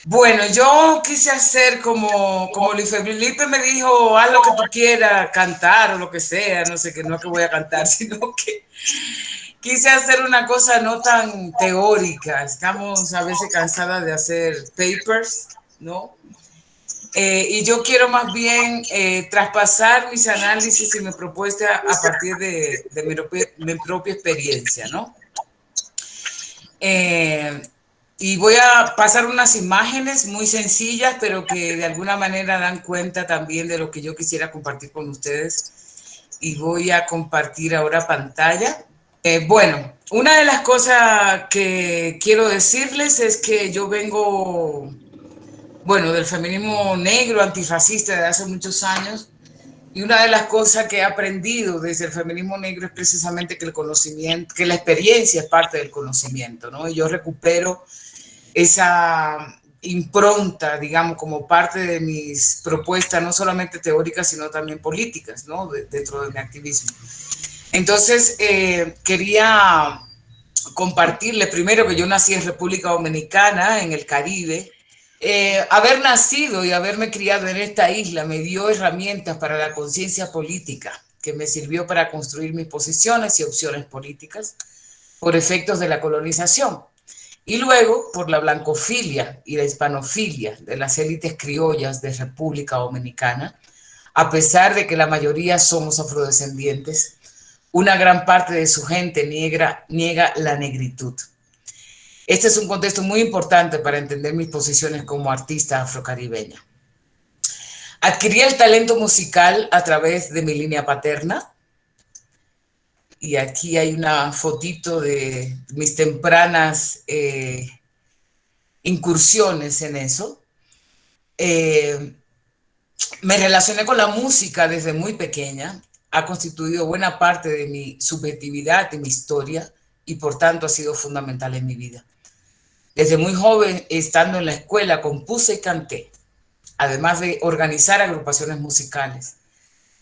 Bueno, yo quise hacer como Luis Felipe me dijo, haz lo que tú quieras, cantar o lo que sea, no sé, que no que voy a cantar, sino que quise hacer una cosa no tan teórica. Estamos a veces cansadas de hacer papers, ¿no? Y yo quiero más bien traspasar mis análisis y mi propuesta a partir de mi propia experiencia, ¿no? Eh, y voy a pasar unas imágenes muy sencillas, pero que de alguna manera dan cuenta también de lo que yo quisiera compartir con ustedes. Y voy a compartir ahora pantalla. Bueno, una de las cosas que quiero decirles es que yo vengo, bueno, del feminismo negro, antifascista de hace muchos años. Y una de las cosas que he aprendido desde el feminismo negro es precisamente que el conocimiento, que la experiencia es parte del conocimiento, ¿no? Y yo recupero esa impronta, digamos, como parte de mis propuestas, no solamente teóricas, sino también políticas, ¿no? Dentro de mi activismo. Entonces, quería compartirle primero que yo nací en República Dominicana, en el Caribe. Haber nacido y haberme criado en esta isla me dio herramientas para la conciencia política, que me sirvió para construir mis posiciones y opciones políticas por efectos de la colonización. Y luego por la blancofilia y la hispanofilia de las élites criollas de República Dominicana, a pesar de que la mayoría somos afrodescendientes, una gran parte de su gente niega la negritud. Este es un contexto muy importante para entender mis posiciones como artista afrocaribeña. Adquirí el talento musical a través de mi línea paterna, y aquí hay una fotito de mis tempranas incursiones en eso. Eh, Me relacioné con la música desde muy pequeña, ha constituido buena parte de mi subjetividad, de mi historia, y por tanto ha sido fundamental en mi vida. Desde muy joven, estando en la escuela, compuse y canté, además de organizar agrupaciones musicales.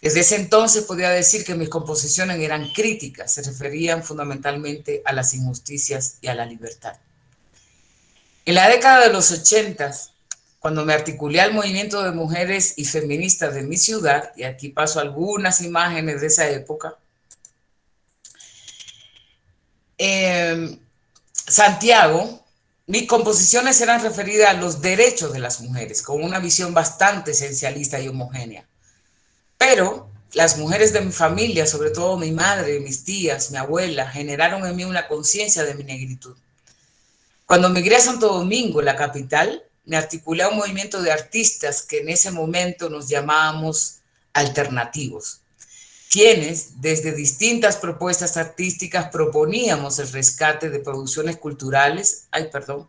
Desde ese entonces podía decir que mis composiciones eran críticas, se referían fundamentalmente a las injusticias y a la libertad. En la década de los 80, cuando me articulé al movimiento de mujeres y feministas de mi ciudad, y aquí paso algunas imágenes de esa época, Santiago, mis composiciones eran referidas a los derechos de las mujeres, con una visión bastante esencialista y homogénea. Pero las mujeres de mi familia, sobre todo mi madre, mis tías, mi abuela, generaron en mí una conciencia de mi negritud. Cuando migré a Santo Domingo, la capital, me articulé a un movimiento de artistas que en ese momento nos llamábamos alternativos, quienes desde distintas propuestas artísticas proponíamos el rescate de producciones culturales. Ay, perdón.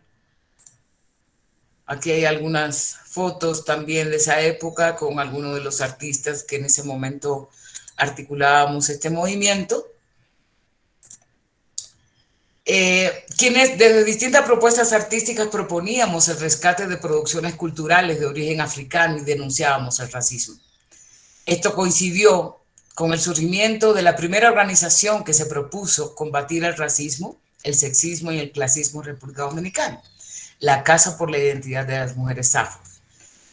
Aquí hay algunas fotos también de esa época con algunos de los artistas que en ese momento articulábamos este movimiento. Quienes desde distintas propuestas artísticas proponíamos el rescate de producciones culturales de origen africano y denunciábamos el racismo. Esto coincidió con el surgimiento de la primera organización que se propuso combatir el racismo, el sexismo y el clasismo en República Dominicana, la Casa por la Identidad de las Mujeres Afro,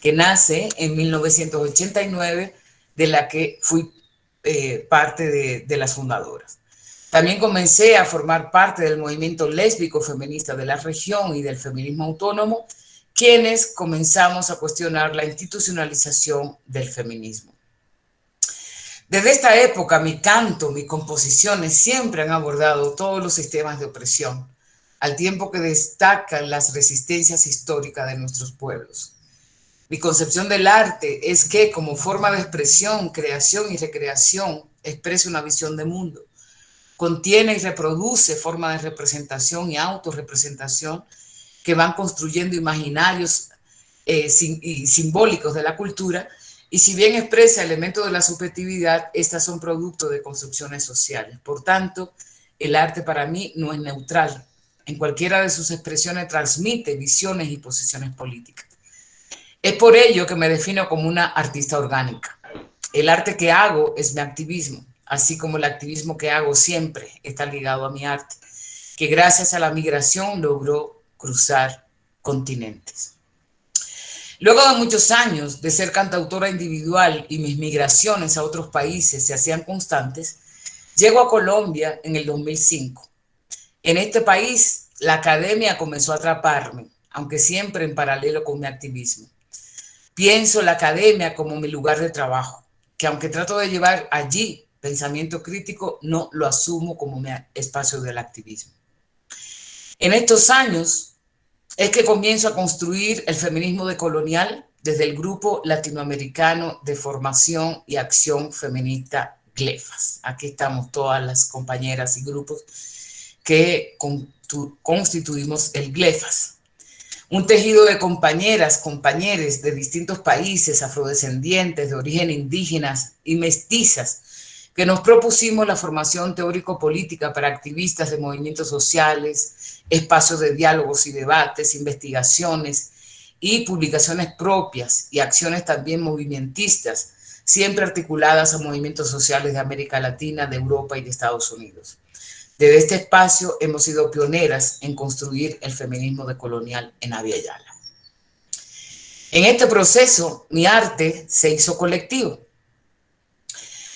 que nace en 1989, de la que fui parte de las fundadoras. También comencé a formar parte del movimiento lésbico feminista de la región y del feminismo autónomo, quienes comenzamos a cuestionar la institucionalización del feminismo. Desde esta época, mi canto, mis composiciones siempre han abordado todos los sistemas de opresión, al tiempo que destacan las resistencias históricas de nuestros pueblos. Mi concepción del arte es que, como forma de expresión, creación y recreación, expresa una visión de mundo. Contiene y reproduce formas de representación y autorrepresentación que van construyendo imaginarios y simbólicos de la cultura, y si bien expresa elementos de la subjetividad, estas son producto de construcciones sociales. Por tanto, el arte para mí no es neutral. En cualquiera de sus expresiones transmite visiones y posiciones políticas. Es por ello que me defino como una artista orgánica. El arte que hago es mi activismo, así como el activismo que hago siempre está ligado a mi arte, que gracias a la migración logró cruzar continentes. Luego de muchos años de ser cantautora individual y mis migraciones a otros países se hacían constantes, llego a Colombia en el 2005. En este país, la academia comenzó a atraparme, aunque siempre en paralelo con mi activismo. Pienso la academia como mi lugar de trabajo, que aunque trato de llevar allí pensamiento crítico, no lo asumo como mi espacio del activismo. En estos años es que comienzo a construir el feminismo decolonial desde el Grupo Latinoamericano de Formación y Acción Feminista GLEFAS. Aquí estamos todas las compañeras y grupos que constituimos el GLEFAS. Un tejido de compañeras, compañeros de distintos países, afrodescendientes, de origen indígenas y mestizas, que nos propusimos la formación teórico-política para activistas de movimientos sociales, espacios de diálogos y debates, investigaciones y publicaciones propias y acciones también movimentistas, siempre articuladas a movimientos sociales de América Latina, de Europa y de Estados Unidos. Desde este espacio hemos sido pioneras en construir el feminismo decolonial en Abya Yala. En este proceso, mi arte se hizo colectivo.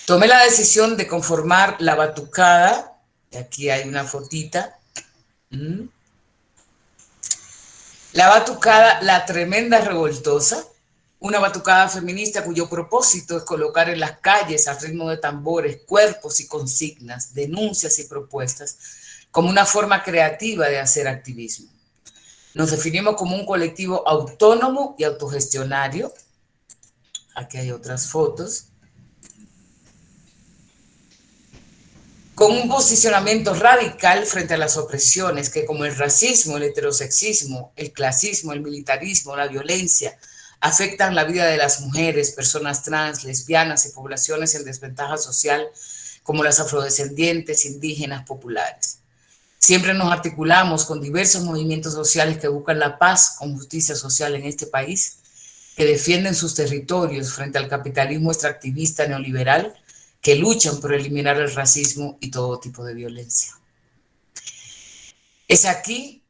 Tomé la decisión de conformar la batucada, y aquí hay una fotita, la batucada La Tremenda Revoltosa, una batucada feminista cuyo propósito es colocar en las calles a ritmo de tambores, cuerpos y consignas, denuncias y propuestas, como una forma creativa de hacer activismo. Nos definimos como un colectivo autónomo y autogestionario. Aquí hay otras fotos. Con un posicionamiento radical frente a las opresiones que, como el racismo, el heterosexismo, el clasismo, el militarismo, la violencia, afectan la vida de las mujeres, personas trans, lesbianas y poblaciones en desventaja social, como las afrodescendientes, indígenas, populares. Siempre nos articulamos con diversos movimientos sociales que buscan la paz con justicia social en este país, que defienden sus territorios frente al capitalismo extractivista neoliberal, que luchan por eliminar el racismo y todo tipo de violencia. Es así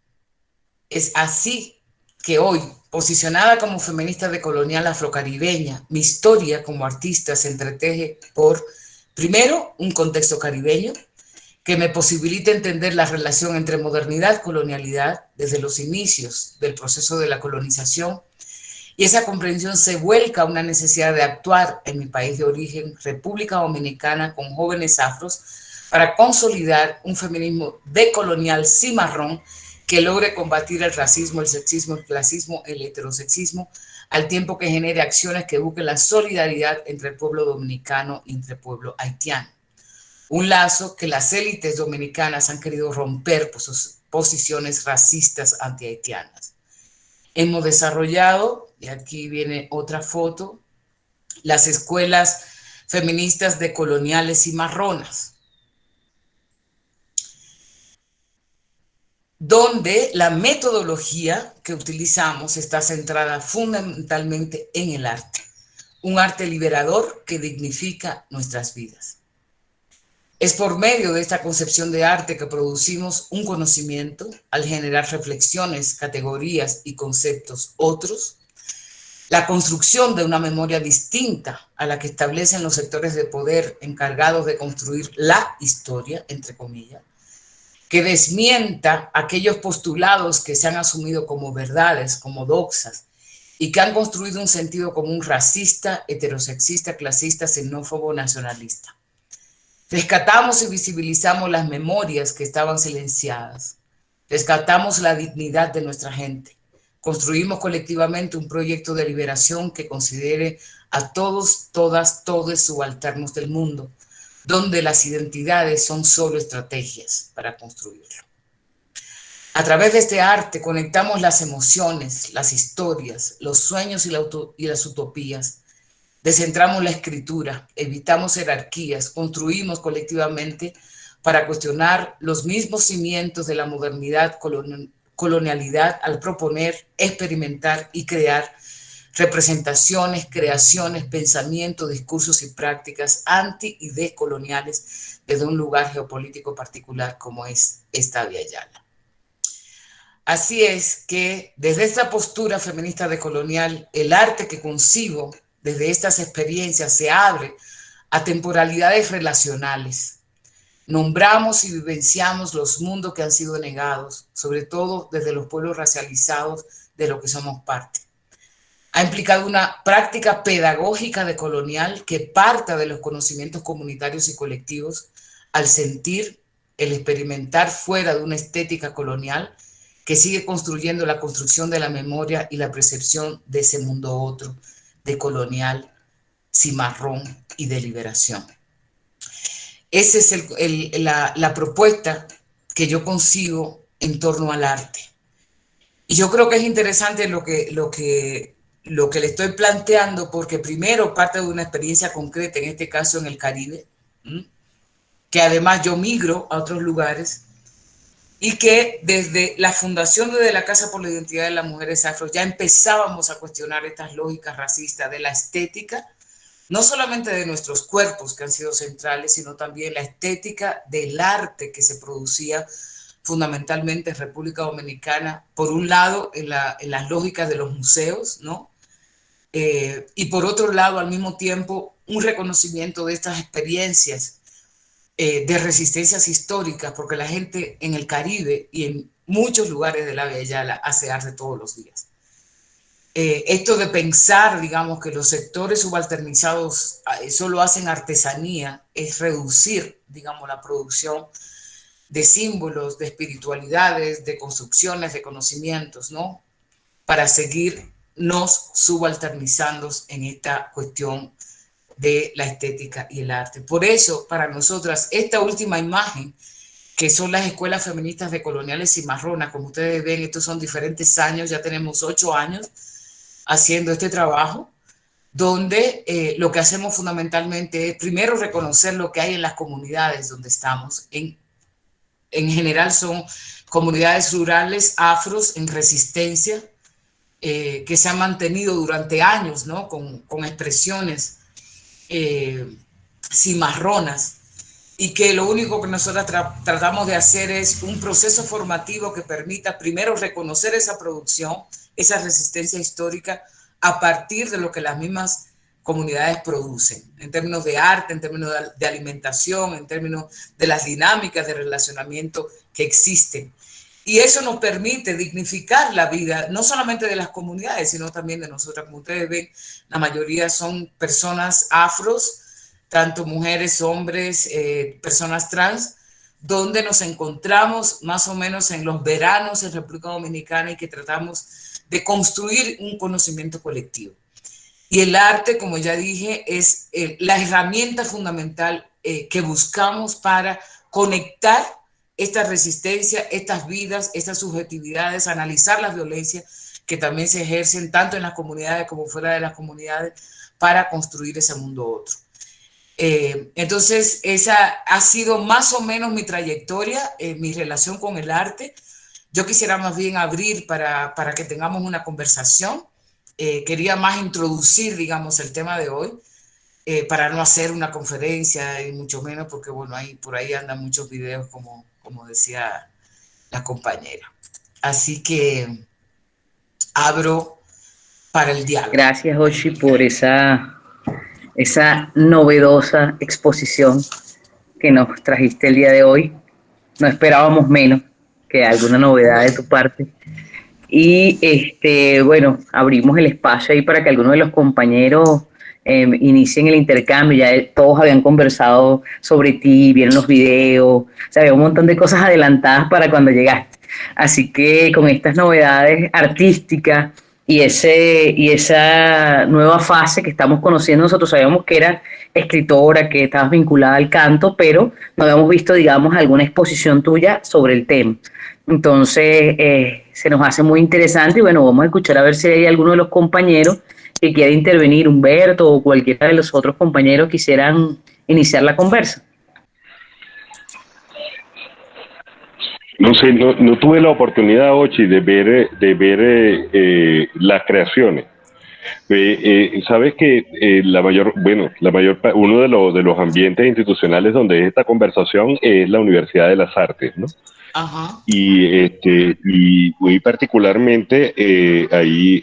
que hoy, posicionada como feminista decolonial afrocaribeña, mi historia como artista se entreteje por, primero, un contexto caribeño que me posibilita entender la relación entre modernidad y colonialidad desde los inicios del proceso de la colonización, y esa comprensión se vuelca a una necesidad de actuar en mi país de origen, República Dominicana, con jóvenes afros, para consolidar un feminismo decolonial cimarrón que logre combatir el racismo, el sexismo, el clasismo, el heterosexismo, al tiempo que genere acciones que busquen la solidaridad entre el pueblo dominicano y entre el pueblo haitiano. Un lazo que las élites dominicanas han querido romper por sus posiciones racistas antihaitianas. Hemos desarrollado, y aquí viene otra foto, las escuelas feministas decoloniales cimarronas, donde la metodología que utilizamos está centrada fundamentalmente en el arte, un arte liberador que dignifica nuestras vidas. Es por medio de esta concepción de arte que producimos un conocimiento al generar reflexiones, categorías y conceptos otros, la construcción de una memoria distinta a la que establecen los sectores de poder encargados de construir la historia, entre comillas, que desmienta aquellos postulados que se han asumido como verdades, como doxas, y que han construido un sentido común racista, heterosexista, clasista, xenófobo, nacionalista. Rescatamos y visibilizamos las memorias que estaban silenciadas. Rescatamos la dignidad de nuestra gente. Construimos colectivamente un proyecto de liberación que considere a todos, todas, todos subalternos del mundo, donde las identidades son solo estrategias para construirlo. A través de este arte conectamos las emociones, las historias, los sueños y las utopías. Descentramos la escritura, evitamos jerarquías, construimos colectivamente para cuestionar los mismos cimientos de la modernidad, colonialidad al proponer, experimentar y crear representaciones, creaciones, pensamientos, discursos y prácticas anti y decoloniales desde un lugar geopolítico particular como es esta Abya Yala. así es que desde esta postura feminista decolonial, el arte que concibo desde estas experiencias se abre a temporalidades relacionales. Nombramos y vivenciamos los mundos que han sido negados, sobre todo desde los pueblos racializados de los que somos parte. Ha implicado una práctica pedagógica decolonial que parta de los conocimientos comunitarios y colectivos al sentir, el experimentar fuera de una estética colonial que sigue construyendo la construcción de la memoria y la percepción de ese mundo otro, decolonial, cimarrón y de liberación. Esa es la propuesta que yo consigo en torno al arte. Y yo creo que es interesante lo que le estoy planteando, porque primero parte de una experiencia concreta, en este caso en el Caribe, que además yo migro a otros lugares, y que desde la fundación de la Casa por la Identidad de las Mujeres Afro ya empezábamos a cuestionar estas lógicas racistas de la estética, no solamente de nuestros cuerpos que han sido centrales, sino también la estética del arte que se producía fundamentalmente en República Dominicana, por un lado en las lógicas de los museos, ¿no? Y por otro lado, al mismo tiempo, un reconocimiento de estas experiencias de resistencias históricas, porque la gente en el Caribe y en muchos lugares de la Via Yala hace arte todos los días. Esto de pensar, digamos, que los sectores subalternizados solo hacen artesanía, es reducir, digamos, la producción de símbolos, de espiritualidades, de construcciones, de conocimientos, ¿no? Para seguirnos subalternizando en esta cuestión de la estética y el arte. Por eso, para nosotras, esta última imagen, que son las escuelas feministas decoloniales cimarronas, como ustedes ven, estos son diferentes años, ya tenemos 8 años haciendo este trabajo, donde lo que hacemos fundamentalmente es primero reconocer lo que hay en las comunidades donde estamos. En general comunidades rurales afros en resistencia, que se han mantenido durante años, ¿no? con expresiones cimarronas, y que lo único que nosotros tratamos de hacer es un proceso formativo que permita primero reconocer esa producción, esa resistencia histórica, a partir de lo que las mismas comunidades producen, en términos de arte, en términos de alimentación, en términos de las dinámicas de relacionamiento que existen. Y eso nos permite dignificar la vida, no solamente de las comunidades, sino también de nosotras. Como ustedes ven, la mayoría son personas afros, tanto mujeres, hombres, personas trans, donde nos encontramos más o menos en los veranos en República Dominicana y que tratamos de construir un conocimiento colectivo. Y el arte, como ya dije, es la herramienta fundamental que buscamos para conectar esta resistencia, estas vidas, estas subjetividades, analizar las violencias que también se ejercen tanto en las comunidades como fuera de las comunidades para construir ese mundo otro. Entonces, esa ha sido más o menos mi trayectoria, mi relación con el arte. Yo quisiera más bien abrir para que tengamos una conversación. Quería más introducir, digamos, el tema de hoy, para no hacer una conferencia y mucho menos porque, bueno, por ahí andan muchos videos como decía la compañera. Así que abro para el diálogo. Gracias, Oshi, por esa novedosa exposición que nos trajiste el día de hoy. No esperábamos menos que alguna novedad de tu parte. Y bueno, abrimos el espacio ahí para que algunos de los compañeros inicien el intercambio. Ya todos habían conversado sobre ti, vieron los videos, o sea, había un montón de cosas adelantadas para cuando llegaste. Así que con estas novedades artísticas y esa nueva fase que estamos conociendo, nosotros sabíamos que era escritora, que estabas vinculada al canto, pero no habíamos visto, digamos, alguna exposición tuya sobre el tema. Entonces, se nos hace muy interesante y bueno, vamos a escuchar a ver si hay alguno de los compañeros que quiera intervenir, Humberto o cualquiera de los otros compañeros quisieran iniciar la conversa. No sé, no tuve la oportunidad, Ochi, de ver las creaciones. Sabes que uno de los ambientes institucionales donde es esta conversación es la Universidad de las Artes, ¿no? Ajá. Y muy particularmente ahí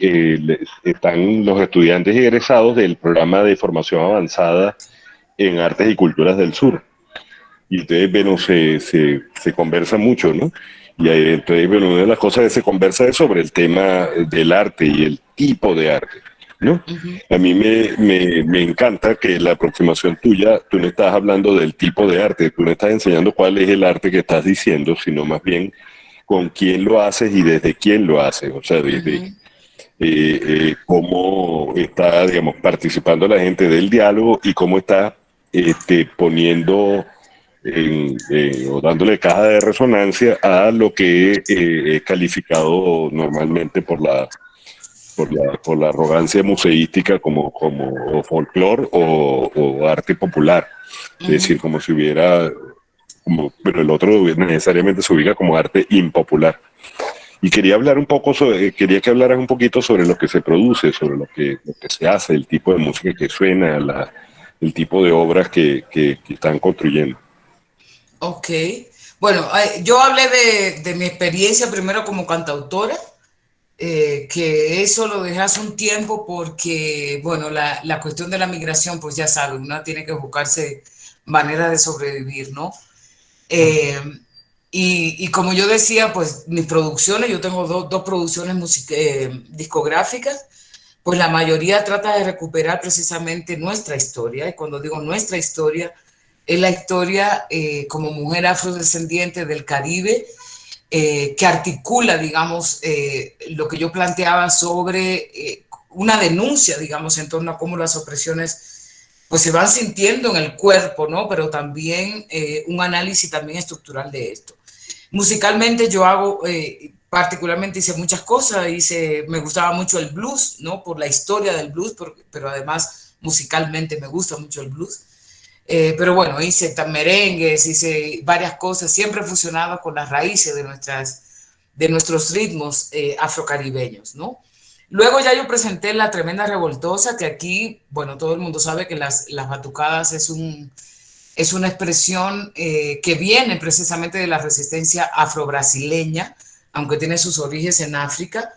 están los estudiantes egresados del programa de formación avanzada en artes y culturas del sur. Y entonces, bueno, se conversa mucho, ¿no? Y ahí, entonces, bueno, una de las cosas que se conversa es sobre el tema del arte y el tipo de arte, ¿no? Ujú. A mí me encanta que la aproximación tuya, tú no estás hablando del tipo de arte, tú no estás enseñando cuál es el arte que estás diciendo, sino más bien con quién lo haces y desde quién lo haces, o sea, desde Ujú. cómo está, digamos, participando la gente del diálogo y cómo está poniendo o dándole caja de resonancia a lo que es calificado normalmente por la arrogancia museística como o folclore o arte popular. Es decir, Ujú. como si hubiera, pero el otro necesariamente se ubica como arte impopular. Y quería hablar un poco quería que hablaras un poquito sobre lo que se produce, sobre lo que se hace, el tipo de música que suena, el tipo de obras que están construyendo. Ok. Bueno, yo hablé de mi experiencia primero como cantautora, que eso lo dejé hace un tiempo porque, bueno, la cuestión de la migración, pues ya saben, uno tiene que buscarse maneras de sobrevivir, ¿no? Eh, y como yo decía, pues mis producciones, yo tengo dos producciones discográficas, pues la mayoría trata de recuperar precisamente nuestra historia. Y cuando digo nuestra historia, es la historia como mujer afrodescendiente del Caribe, que articula, digamos, lo que yo planteaba sobre una denuncia, digamos, en torno a cómo las opresiones pues se van sintiendo en el cuerpo, ¿no? Pero también un análisis también estructural de esto. Musicalmente yo hago, particularmente hice muchas cosas, me gustaba mucho el blues, ¿no? Por la historia del blues, pero además musicalmente me gusta mucho el blues. Pero bueno, hice merengues, hice varias cosas, siempre fusionadas con las raíces de nuestros ritmos afrocaribeños, ¿no? Luego ya yo presenté La Tremenda Revoltosa, que aquí, bueno, todo el mundo sabe que las batucadas es una expresión que viene precisamente de la resistencia afrobrasileña, aunque tiene sus orígenes en África,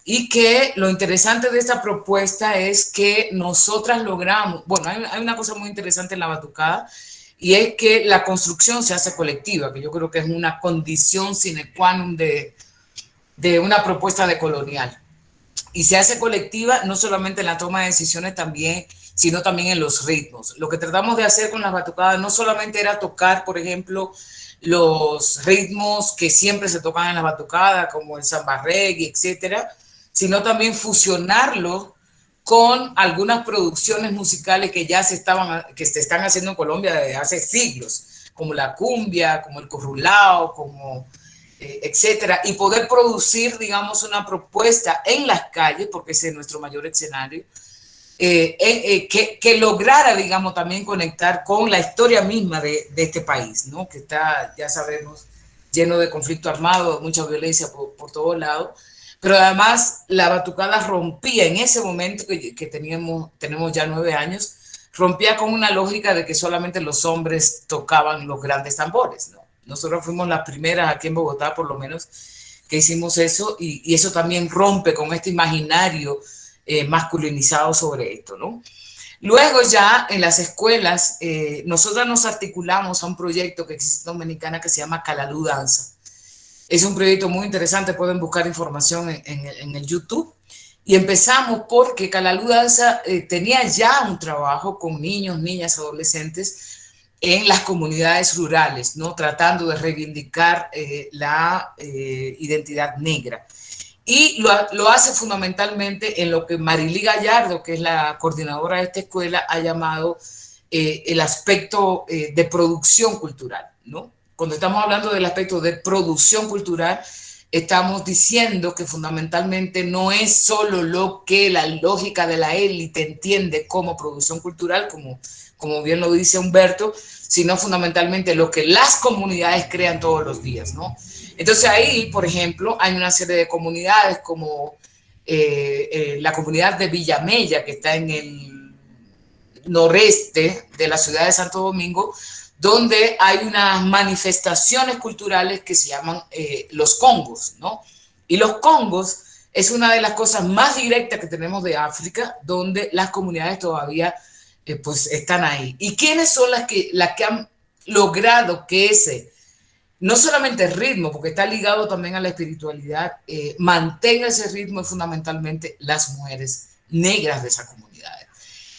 y que lo interesante de esta propuesta es que nosotras logramos, bueno, hay una cosa muy interesante en la batucada, y es que la construcción se hace colectiva, que yo creo que es una condición sine qua non de una propuesta de colonial. Y se hace colectiva no solamente en la toma de decisiones también, sino también en los ritmos. Lo que tratamos de hacer con las batucadas no solamente era tocar, por ejemplo, los ritmos que siempre se tocan en la batucada, como el samba reggae, etcétera, sino también fusionarlo con algunas producciones musicales que se están haciendo en Colombia desde hace siglos, como la cumbia, como el corrulao, como etcétera, y poder producir, digamos, una propuesta en las calles, porque ese es nuestro mayor escenario, que lograra, digamos, también conectar con la historia misma de este país, ¿no? Que está, ya sabemos, lleno de conflicto armado, mucha violencia por todos lados, pero además la batucada rompía en ese momento que tenemos ya 9 años, rompía con una lógica de que solamente los hombres tocaban los grandes tambores, ¿no? Nosotros fuimos las primeras aquí en Bogotá, por lo menos, que hicimos eso, y eso también rompe con este imaginario masculinizado sobre esto, ¿no? Luego ya en las escuelas, nosotras nos articulamos a un proyecto que existe en Dominicana que se llama Calalú Danza. Es un proyecto muy interesante, pueden buscar información en el YouTube. Y empezamos porque Calalú Danza tenía ya un trabajo con niños, niñas, adolescentes en las comunidades rurales, ¿no? Tratando de reivindicar la identidad negra. Y lo hace fundamentalmente en lo que Marily Gallardo, que es la coordinadora de esta escuela, ha llamado el aspecto de producción cultural, ¿no? Cuando estamos hablando del aspecto de producción cultural, estamos diciendo que fundamentalmente no es solo lo que la lógica de la élite entiende como producción cultural, como bien lo dice Humberto, sino fundamentalmente lo que las comunidades crean todos los días, ¿no? Entonces ahí, por ejemplo, hay una serie de comunidades como la comunidad de Villamella, que está en el noreste de la ciudad de Santo Domingo, donde hay unas manifestaciones culturales que se llaman los congos, ¿no? Y los congos es una de las cosas más directas que tenemos de África, donde las comunidades todavía pues están ahí. ¿Y quiénes son las que han logrado que ese, no solamente el ritmo, porque está ligado también a la espiritualidad, mantenga ese ritmo? Fundamentalmente las mujeres negras de esa comunidad.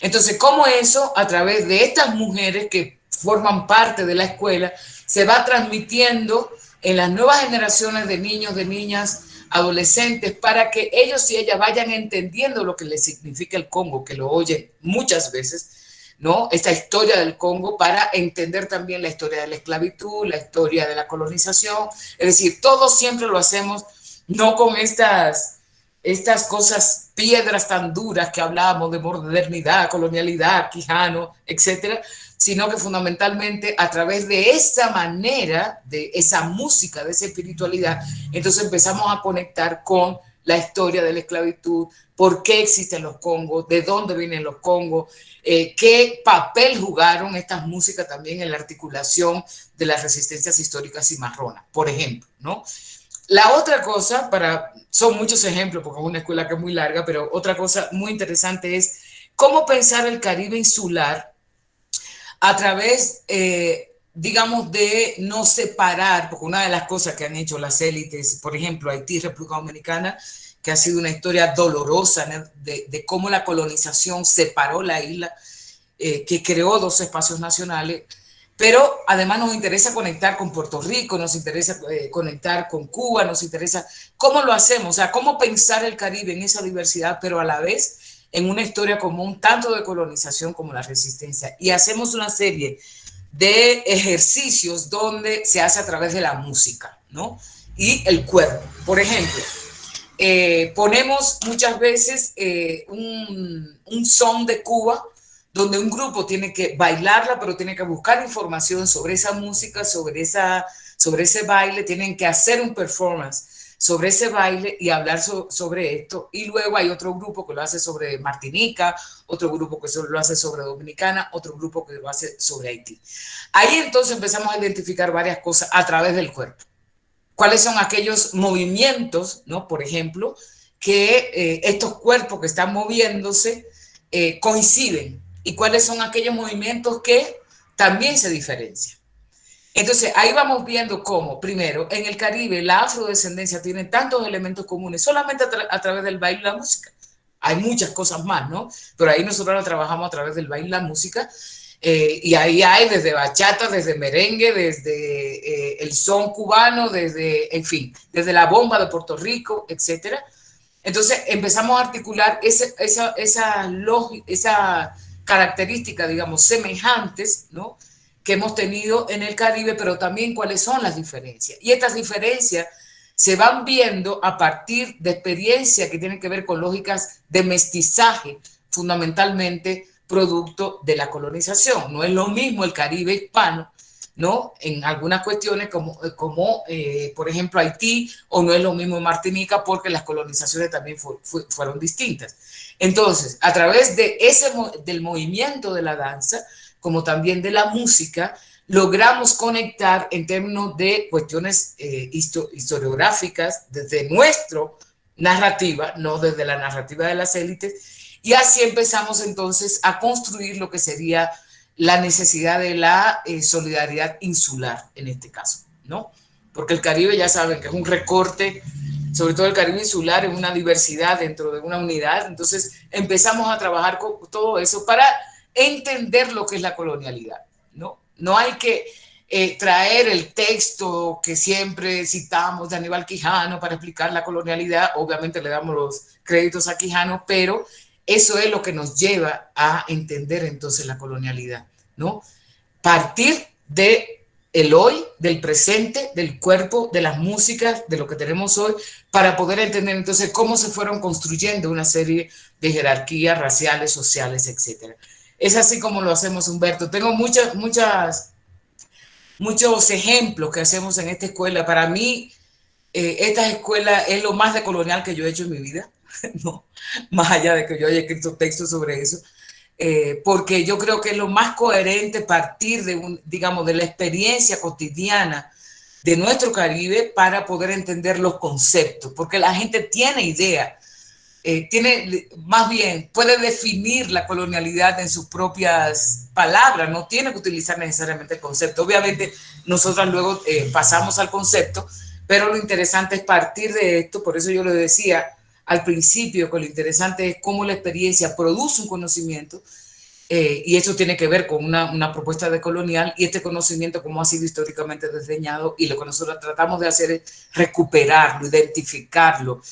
Entonces, ¿cómo eso, a través de estas mujeres que forman parte de la escuela, se va transmitiendo en las nuevas generaciones de niños, de niñas, adolescentes, para que ellos y ellas vayan entendiendo lo que les significa el Congo, que lo oyen muchas veces, ¿no? Esta historia del Congo, para entender también la historia de la esclavitud, la historia de la colonización. Es decir, todo siempre lo hacemos no con estas cosas, piedras tan duras que hablábamos de modernidad, colonialidad, Quijano, etcétera, sino que fundamentalmente a través de esa manera, de esa música, de esa espiritualidad, entonces empezamos a conectar con la historia de la esclavitud, por qué existen los congos, de dónde vienen los congos, qué papel jugaron estas músicas también en la articulación de las resistencias históricas cimarronas, por ejemplo, ¿no? La otra cosa, son muchos ejemplos porque es una escuela que es muy larga, pero otra cosa muy interesante es cómo pensar el Caribe insular a través, digamos, de no separar, porque una de las cosas que han hecho las élites, por ejemplo, Haití, República Dominicana, que ha sido una historia dolorosa, ¿no?, de cómo la colonización separó la isla, que creó dos espacios nacionales. Pero además nos interesa conectar con Puerto Rico, nos interesa conectar con Cuba, nos interesa cómo lo hacemos, o sea, cómo pensar el Caribe en esa diversidad, pero a la vez en una historia común, tanto de colonización como la resistencia. Y hacemos una serie de ejercicios donde se hace a través de la música, ¿no? Y el cuerpo. Por ejemplo, ponemos muchas veces un son de Cuba, donde un grupo tiene que bailarla, pero tiene que buscar información sobre esa música, sobre ese baile, tienen que hacer un performance sobre ese baile y hablar sobre esto. Y luego hay otro grupo que lo hace sobre Martinica, otro grupo que lo hace sobre Dominicana, otro grupo que lo hace sobre Haití. Ahí entonces empezamos a identificar varias cosas a través del cuerpo. ¿Cuáles son aquellos movimientos, ¿no?, por ejemplo, que estos cuerpos que están moviéndose coinciden? ¿Y cuáles son aquellos movimientos que también se diferencian? Entonces, ahí vamos viendo cómo, primero, en el Caribe, la afrodescendencia tiene tantos elementos comunes, solamente a través del baile y la música. Hay muchas cosas más, ¿no? Pero ahí nosotros la trabajamos a través del baile y la música, y ahí hay desde bachata, desde merengue, desde el son cubano, desde, en fin, desde la bomba de Puerto Rico, etcétera. Entonces, empezamos a articular esa características, digamos, semejantes, ¿no?, que hemos tenido en el Caribe, pero también cuáles son las diferencias. Y estas diferencias se van viendo a partir de experiencias que tienen que ver con lógicas de mestizaje, fundamentalmente producto de la colonización. No es lo mismo el Caribe hispano, ¿no?, en algunas cuestiones como por ejemplo, Haití, o no es lo mismo Martinica, porque las colonizaciones también fueron distintas. Entonces, a través del movimiento de la danza, como también de la música, logramos conectar en términos de cuestiones historiográficas desde nuestra narrativa, no desde la narrativa de las élites, y así empezamos entonces a construir lo que sería la necesidad de la solidaridad insular en este caso, ¿no? Porque el Caribe, ya saben que es un recorte, sobre todo el Caribe insular, es una diversidad dentro de una unidad. Entonces empezamos a trabajar con todo eso para entender lo que es la colonialidad, ¿no? No hay que traer el texto que siempre citamos de Aníbal Quijano para explicar la colonialidad. Obviamente le damos los créditos a Quijano, pero eso es lo que nos lleva a entender entonces la colonialidad, ¿no? Partir del hoy, del presente, del cuerpo, de las músicas, de lo que tenemos hoy, para poder entender entonces cómo se fueron construyendo una serie de jerarquías raciales, sociales, etcétera. Es así como lo hacemos, Humberto. Tengo muchos ejemplos que hacemos en esta escuela. Para mí, esta escuela es lo más decolonial que yo he hecho en mi vida, ¿no? Más allá de que yo haya escrito textos sobre eso. porque yo creo que es lo más coherente partir de, digamos, de la experiencia cotidiana de nuestro Caribe para poder entender los conceptos, porque la gente tiene idea, tiene, más bien, puede definir la colonialidad en sus propias palabras, no tiene que utilizar necesariamente el concepto. Obviamente, nosotros luego pasamos al concepto, pero lo interesante es partir de esto, por eso yo lo decía al principio, que lo interesante es cómo la experiencia produce un conocimiento, y eso tiene que ver con una propuesta decolonial, y este conocimiento cómo ha sido históricamente desdeñado, y lo que nosotros tratamos de hacer es recuperarlo, identificarlo,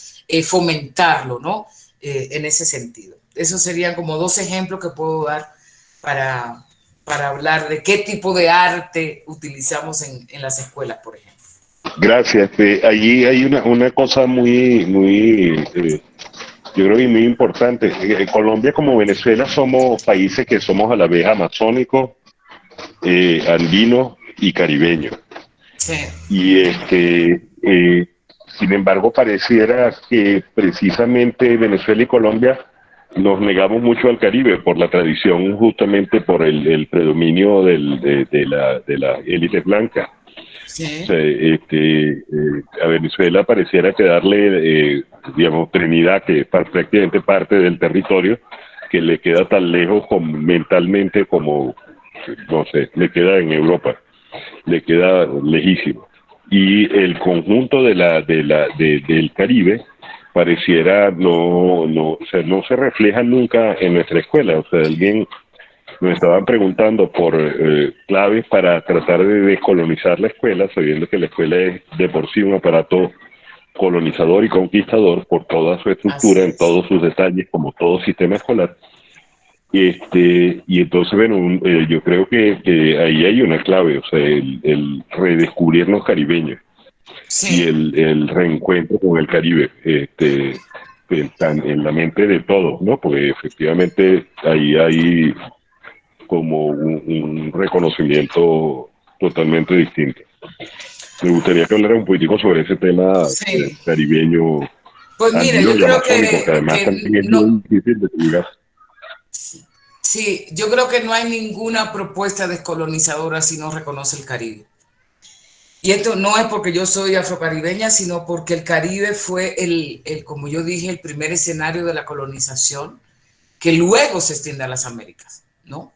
fomentarlo, ¿no? En ese sentido. Esos serían como dos ejemplos que puedo dar para hablar de qué tipo de arte utilizamos en las escuelas, por ejemplo. Gracias. Allí hay una cosa yo creo que muy importante. Colombia como Venezuela somos países que somos a la vez amazónicos, andinos y caribeños. Sí. Y sin embargo, pareciera que precisamente Venezuela y Colombia nos negamos mucho al Caribe por la tradición, justamente por el predominio de la élite blanca. Sí. O sea, a Venezuela pareciera quedarle, digamos, Trinidad, que es prácticamente parte del territorio, que le queda tan lejos mentalmente como, no sé, le queda en Europa, le queda lejísimo. Y el conjunto del Caribe pareciera o sea, no se refleja nunca en nuestra escuela. O sea, alguien nos estaban preguntando por claves para tratar de descolonizar la escuela, sabiendo que la escuela es de por sí un aparato colonizador y conquistador por toda su estructura, en todos sus detalles, como todo sistema escolar. Y entonces, bueno, yo creo que ahí hay una clave, o sea, el redescubrirnos caribeños, Sí. y el reencuentro con el Caribe, en la mente de todos, ¿no? Porque efectivamente ahí hay como un reconocimiento totalmente distinto. Me gustaría que hablara un poquitico sobre ese tema Sí. caribeño, Pues mira, andino yo y creo amazónico, que además también es no, muy difícil de explicar. sí, yo creo que no hay ninguna propuesta descolonizadora si no reconoce el Caribe. Y esto no es porque yo soy afrocaribeña, sino porque el Caribe fue como yo dije, el primer escenario de la colonización, que luego se extiende a las Américas, ¿no?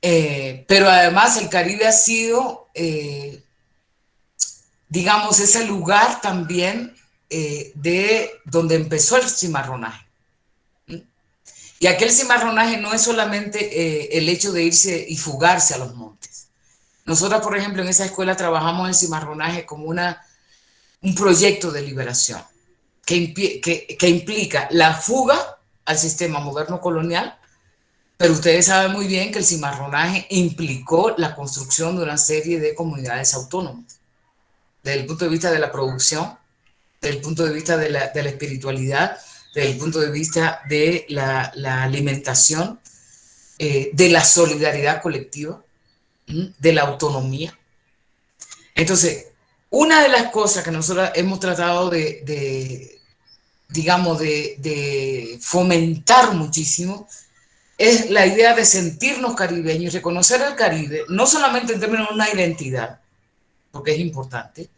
Pero además el Caribe ha sido, digamos, ese lugar también de donde empezó el cimarronaje. Y aquel cimarronaje no es solamente el hecho de irse y fugarse a los montes. Nosotros, por ejemplo, en esa escuela trabajamos el cimarronaje como un proyecto de liberación que implica la fuga al sistema moderno colonial, pero ustedes saben muy bien que el cimarronaje implicó la construcción de una serie de comunidades autónomas, desde el punto de vista de la producción, desde el punto de vista de la espiritualidad, desde el punto de vista de la alimentación, de la solidaridad colectiva, de la autonomía. Entonces, una de las cosas que nosotros hemos tratado digamos, de fomentar muchísimo es la idea de sentirnos caribeños y reconocer el Caribe, no solamente en términos de una identidad, porque es importante,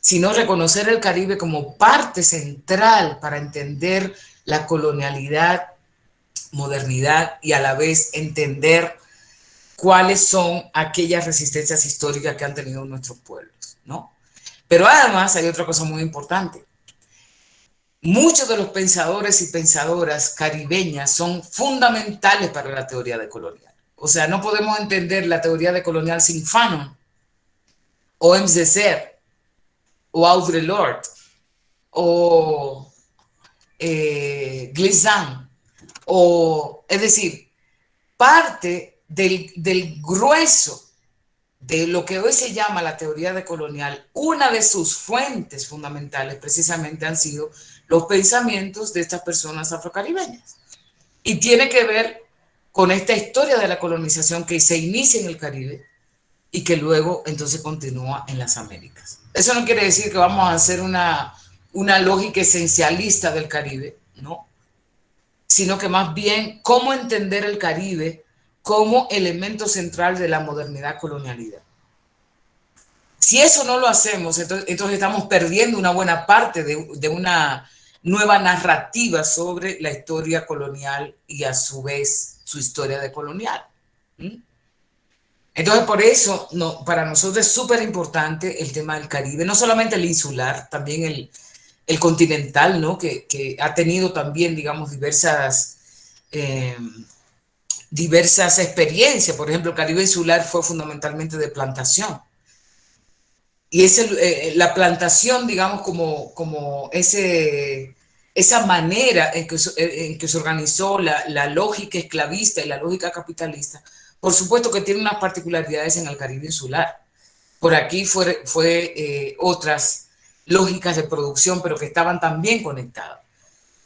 sino reconocer el Caribe como parte central para entender la colonialidad, modernidad y a la vez entender cuáles son aquellas resistencias históricas que han tenido nuestros pueblos, ¿no? Pero además hay otra cosa muy importante. Muchos de los pensadores y pensadoras caribeñas son fundamentales para la teoría decolonial. O sea, no podemos entender la teoría decolonial sin Fanon, o M. Cesaire, o Audre Lorde, o Glissant, es decir, parte del grueso de lo que hoy se llama la teoría decolonial, una de sus fuentes fundamentales precisamente han sido los pensamientos de estas personas afrocaribeñas. Y tiene que ver con esta historia de la colonización que se inicia en el Caribe y que luego entonces continúa en las Américas. Eso no quiere decir que vamos a hacer una lógica esencialista del Caribe, ¿no? sino que más bien cómo entender el Caribe como elemento central de la modernidad colonialidad. Si eso no lo hacemos, entonces estamos perdiendo una buena parte de una nueva narrativa sobre la historia colonial y a su vez su historia decolonial. Entonces, por eso, para nosotros es súper importante el tema del Caribe, no solamente el insular, también el continental, ¿no? Que ha tenido también, digamos, diversas experiencias. Por ejemplo, el Caribe insular fue fundamentalmente de plantación. Y la plantación, digamos, como esa manera en que se organizó la lógica esclavista y la lógica capitalista, por supuesto que tiene unas particularidades en el Caribe insular. Por aquí fue otras lógicas de producción, pero que estaban también conectadas.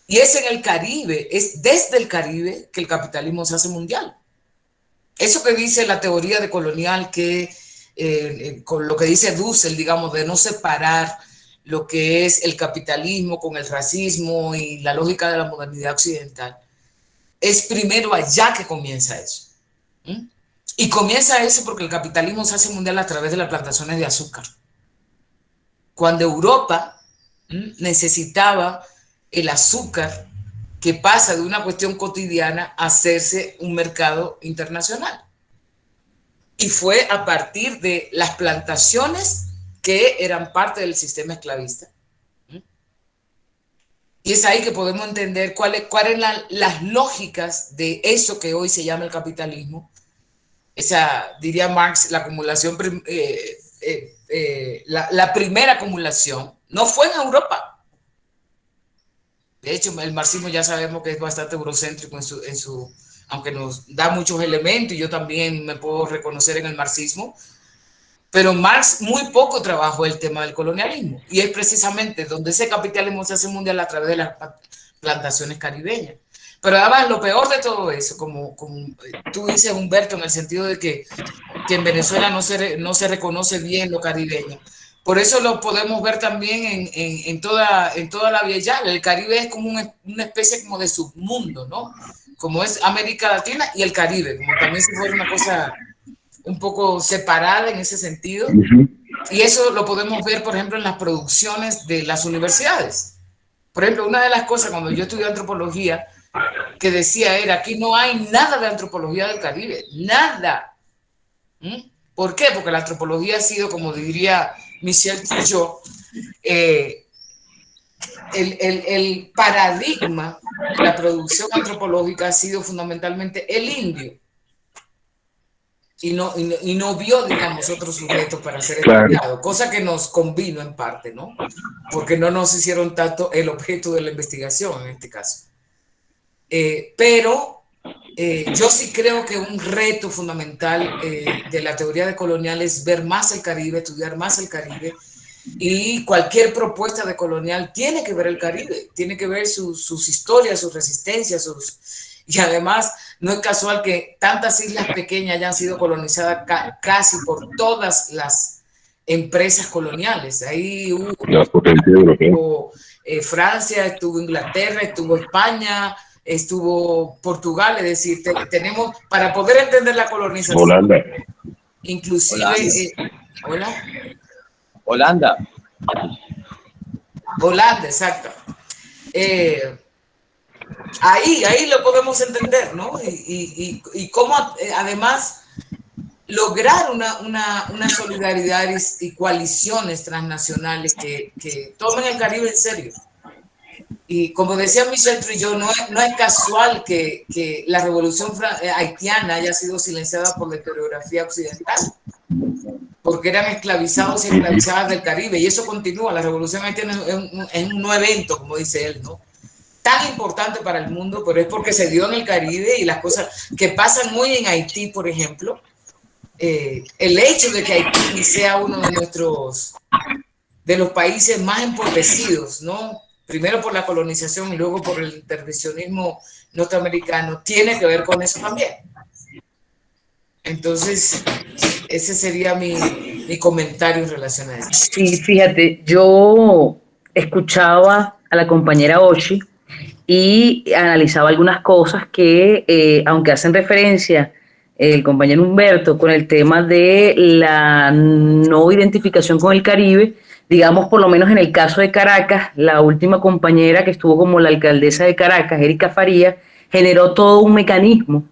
Y es en el Caribe, es desde el Caribe que el capitalismo se hace mundial. Eso que dice la teoría decolonial, con lo que dice Dussel, digamos, de no separar lo que es el capitalismo con el racismo y la lógica de la modernidad occidental, es primero allá que comienza eso. Y comienza eso porque el capitalismo se hace mundial a través de las plantaciones de azúcar. Cuando Europa necesitaba el azúcar que pasa de una cuestión cotidiana a hacerse un mercado internacional. Y fue a partir de las plantaciones que eran parte del sistema esclavista. Y es ahí que podemos entender cuáles eran las lógicas de eso que hoy se llama el capitalismo. Esa, diría Marx, la acumulación, la primera acumulación no fue en Europa. De hecho, el marxismo ya sabemos que es bastante eurocéntrico aunque nos da muchos elementos, y yo también me puedo reconocer en el marxismo, pero Marx muy poco trabajó el tema del colonialismo, y es precisamente donde ese capitalismo se hace mundial a través de las plantaciones caribeñas. Pero además, lo peor de todo eso, como tú dices, Humberto, en el sentido de que en Venezuela no se reconoce bien lo caribeño. Por eso lo podemos ver también en toda la Vía Yala. El Caribe es como una especie como de submundo, ¿no? Como es América Latina y el Caribe, como también si fuera una cosa un poco separada en ese sentido. Y eso lo podemos ver, por ejemplo, en las producciones de las universidades. Por ejemplo, una de las cosas cuando yo estudié antropología que decía era, aquí no hay nada de antropología del Caribe, nada. ¿Por qué? Porque la antropología ha sido, como diría Michel Trujillo, el paradigma de la producción antropológica ha sido fundamentalmente el indio. Y no vio, digamos, otros sujetos para ser estudiado, cosa que nos convino en parte, ¿no? Porque no nos hicieron tanto el objeto de la investigación en este caso. Pero yo sí creo que un reto fundamental de la teoría decolonial es ver más el Caribe, estudiar más el Caribe, y cualquier propuesta decolonial tiene que ver el Caribe, tiene que ver sus historias, sus resistencias, y además no es casual que tantas islas pequeñas hayan sido colonizadas casi por todas las empresas coloniales. Ahí hubo Francia, estuvo Inglaterra, estuvo España, estuvo Portugal, es decir, tenemos, para poder entender la colonización, Holanda. Inclusive, Holanda, exacto. Ahí lo podemos entender, ¿no? Y cómo además lograr una solidaridad y coaliciones transnacionales que tomen el Caribe en serio. Y como decía Michel Trujillo, no es casual que la revolución haitiana haya sido silenciada por la historiografía occidental, porque eran esclavizados y esclavizadas del Caribe, y eso continúa. La revolución haitiana es un no evento, como dice él, ¿no? Tan importante para el mundo, pero es porque se dio en el Caribe, y las cosas que pasan muy en Haití, por ejemplo, el hecho de que Haití sea uno de los países más empobrecidos, ¿no? Primero por la colonización y luego por el intervencionismo norteamericano, tiene que ver con eso también. Entonces, ese sería mi comentario en relación a eso. Sí, fíjate, yo escuchaba a la compañera Oshi y analizaba algunas cosas que, aunque hacen referencia el compañero Humberto con el tema de la no identificación con el Caribe, digamos, por lo menos en el caso de Caracas, la última compañera que estuvo como la alcaldesa de Caracas, Erika Faría, generó todo un mecanismo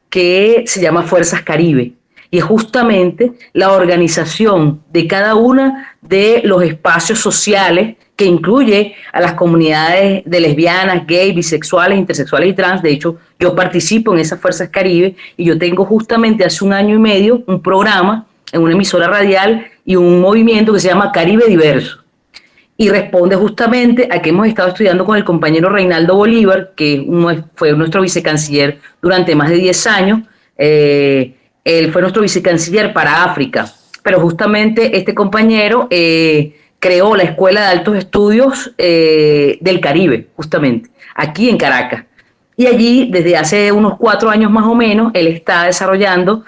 que se llama Fuerzas Caribe. Y es justamente la organización de cada una de los espacios sociales que incluye a las comunidades de lesbianas, gays, bisexuales, intersexuales y trans. De hecho, yo participo en esas Fuerzas Caribe y yo tengo justamente hace 1 año y medio un programa en una emisora radial y un movimiento que se llama Caribe Diverso. Y responde justamente a que hemos estado estudiando con el compañero Reinaldo Bolívar, que fue nuestro vicecanciller durante más de 10 años. Él fue nuestro vicecanciller para África, pero justamente este compañero creó la Escuela de Altos Estudios del Caribe, justamente, aquí en Caracas. Y allí, desde hace unos 4 años más o menos, él está desarrollando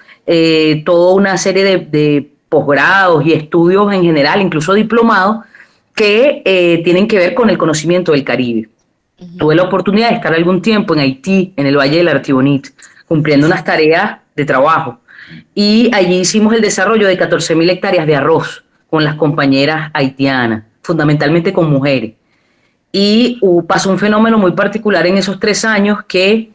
toda una serie de posgrados y estudios en general, incluso diplomados, que tienen que ver con el conocimiento del Caribe. Tuve la oportunidad de estar algún tiempo en Haití, en el Valle del Artibonite, cumpliendo unas tareas de trabajo. Y allí hicimos el desarrollo de 14.000 hectáreas de arroz con las compañeras haitianas, fundamentalmente con mujeres. Y pasó un fenómeno muy particular en esos 3 años que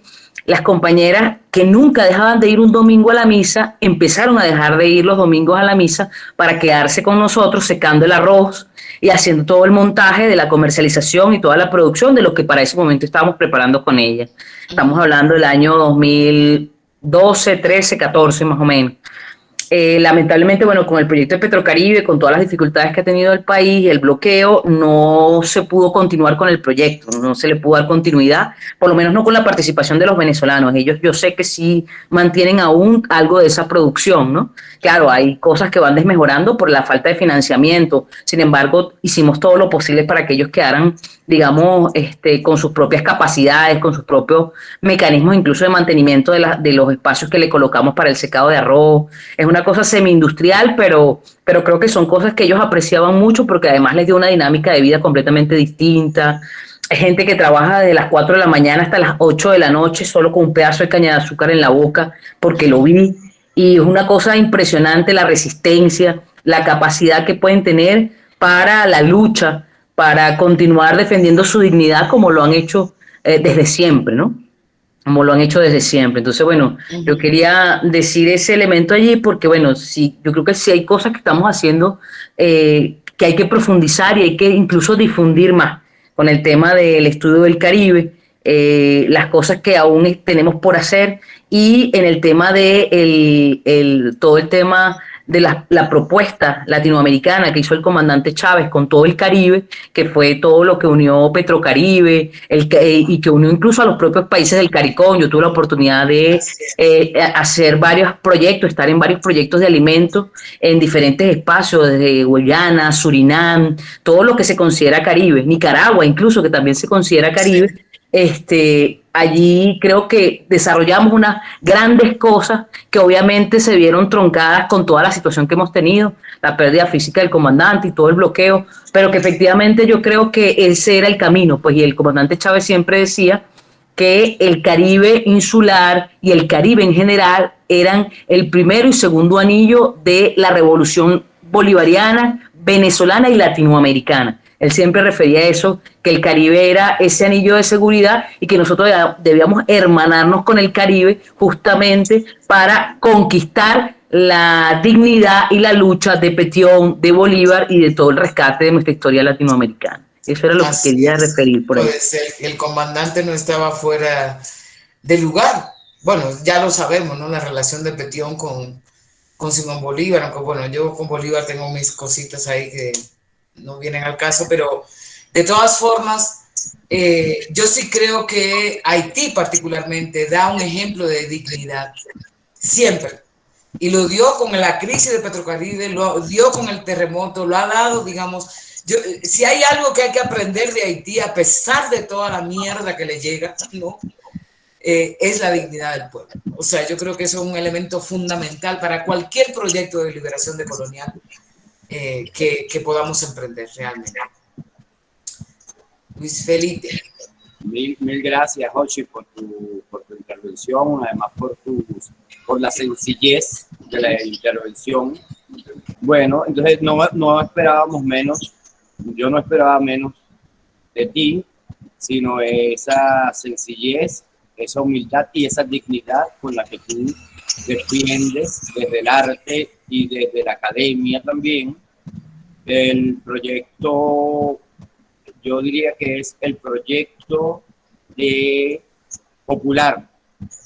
las compañeras que nunca dejaban de ir un domingo a la misa, empezaron a dejar de ir los domingos a la misa para quedarse con nosotros secando el arroz y haciendo todo el montaje de la comercialización y toda la producción de lo que para ese momento estábamos preparando con ellas. Estamos hablando del año 2012, 13, 14 más o menos. Lamentablemente, bueno, con el proyecto de Petrocaribe, con todas las dificultades que ha tenido el país, el bloqueo, no se pudo continuar con el proyecto, no se le pudo dar continuidad, por lo menos no con la participación de los venezolanos. Ellos, yo sé que sí mantienen aún algo de esa producción, ¿no? Claro, hay cosas que van desmejorando por la falta de financiamiento. Sin embargo, hicimos todo lo posible para que ellos quedaran, digamos, con sus propias capacidades, con sus propios mecanismos, incluso de mantenimiento de los espacios que le colocamos para el secado de arroz. Es una cosa semi-industrial, pero creo que son cosas que ellos apreciaban mucho porque además les dio una dinámica de vida completamente distinta. Hay gente que trabaja desde las 4 de la mañana hasta las 8 de la noche solo con un pedazo de caña de azúcar en la boca, porque lo vi. Y es una cosa impresionante la resistencia, la capacidad que pueden tener para la lucha, para continuar defendiendo su dignidad como lo han hecho desde siempre, ¿no? Como lo han hecho desde siempre. Entonces, bueno, yo quería decir ese elemento allí porque, bueno, sí, yo creo que sí hay cosas que estamos haciendo que hay que profundizar y hay que incluso difundir más con el tema del estudio del Caribe, las cosas que aún tenemos por hacer y en el tema de todo el tema de la propuesta latinoamericana que hizo el comandante Chávez con todo el Caribe, que fue todo lo que unió Petrocaribe y que unió incluso a los propios países del CARICOM. Yo tuve la oportunidad de hacer varios proyectos, estar en varios proyectos de alimentos en diferentes espacios, desde Guyana, Surinam, todo lo que se considera Caribe, Nicaragua incluso, que también se considera Caribe. Allí creo que desarrollamos unas grandes cosas que obviamente se vieron truncadas con toda la situación que hemos tenido, la pérdida física del comandante y todo el bloqueo, pero que efectivamente yo creo que ese era el camino, pues, y el comandante Chávez siempre decía que el Caribe insular y el Caribe en general eran el primero y segundo anillo de la revolución bolivariana, venezolana y latinoamericana. Él siempre refería a eso, que el Caribe era ese anillo de seguridad y que nosotros debíamos hermanarnos con el Caribe justamente para conquistar la dignidad y la lucha de Petión, de Bolívar y de todo el rescate de nuestra historia latinoamericana. Eso era lo que quería referir por ahí. Pues el comandante no estaba fuera de lugar. Bueno, ya lo sabemos, ¿no? La relación de Petión con Simón Bolívar, aunque bueno, yo con Bolívar tengo mis cositas ahí que no vienen al caso, pero de todas formas, yo sí creo que Haití particularmente da un ejemplo de dignidad, siempre. Y lo dio con la crisis de Petrocaribe, lo dio con el terremoto, lo ha dado, digamos, si hay algo que hay que aprender de Haití, a pesar de toda la mierda que le llega, ¿no? Es la dignidad del pueblo. O sea, yo creo que eso es un elemento fundamental para cualquier proyecto de liberación decolonial que podamos emprender realmente. Luis Felipe. Mil gracias, Jochi, por tu intervención, además por la sencillez de la intervención. Bueno, entonces no esperábamos menos, yo no esperaba menos de ti, sino esa sencillez, esa humildad y esa dignidad con la que tú defiendes desde el arte y desde la academia también el proyecto. Yo diría que es el proyecto de popular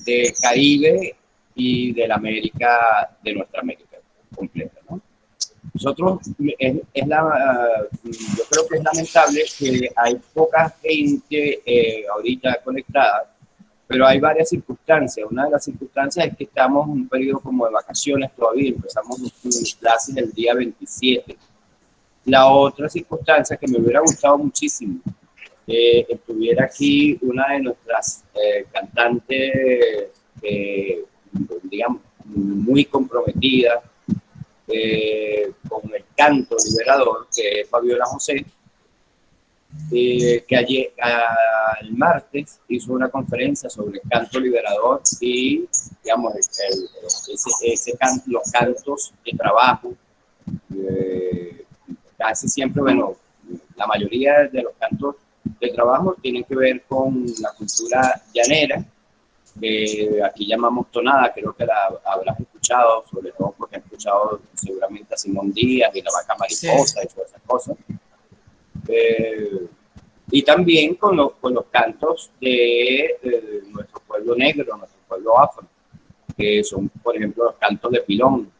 del Caribe y de la América, de nuestra América completa, ¿no? Nosotros, yo creo que es lamentable que hay poca gente ahorita conectada, pero hay varias circunstancias. Una de las circunstancias es que estamos en un periodo como de vacaciones todavía, empezamos nuestras clases el día 27. La otra circunstancia que me hubiera gustado muchísimo, estuviera aquí una de nuestras cantantes, digamos, muy comprometida con el canto liberador, que es Fabiola José, que ayer, el martes, hizo una conferencia sobre el canto liberador y, digamos, los cantos de trabajo. Casi siempre, bueno, la mayoría de los cantos de trabajo tienen que ver con la cultura llanera, que aquí llamamos tonada, creo que la habrás escuchado, sobre todo porque has escuchado seguramente a Simón Díaz y la Vaca Mariposa, sí, y todas esas cosas. Y también con los cantos de nuestro pueblo negro, nuestro pueblo afro, que son, por ejemplo, los cantos de pilón.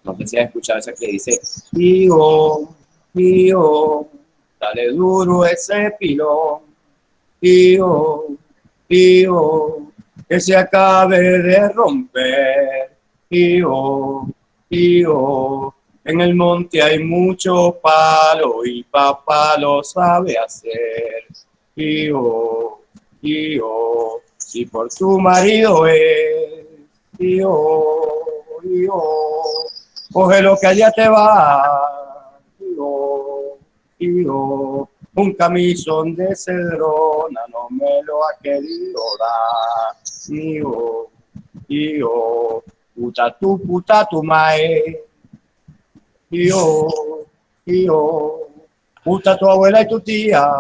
No sé si has escuchado esa que dice, pío, pío, dale duro ese pilón, pío, pío, que se acabe de romper, pío, pío, en el monte hay mucho palo y papá lo sabe hacer, pío, pío, si por tu marido es, pío, pío, coge lo que allá te va, un camisón de cedrona no me lo ha querido dar, puta tu mae, puta tu abuela y tu tía,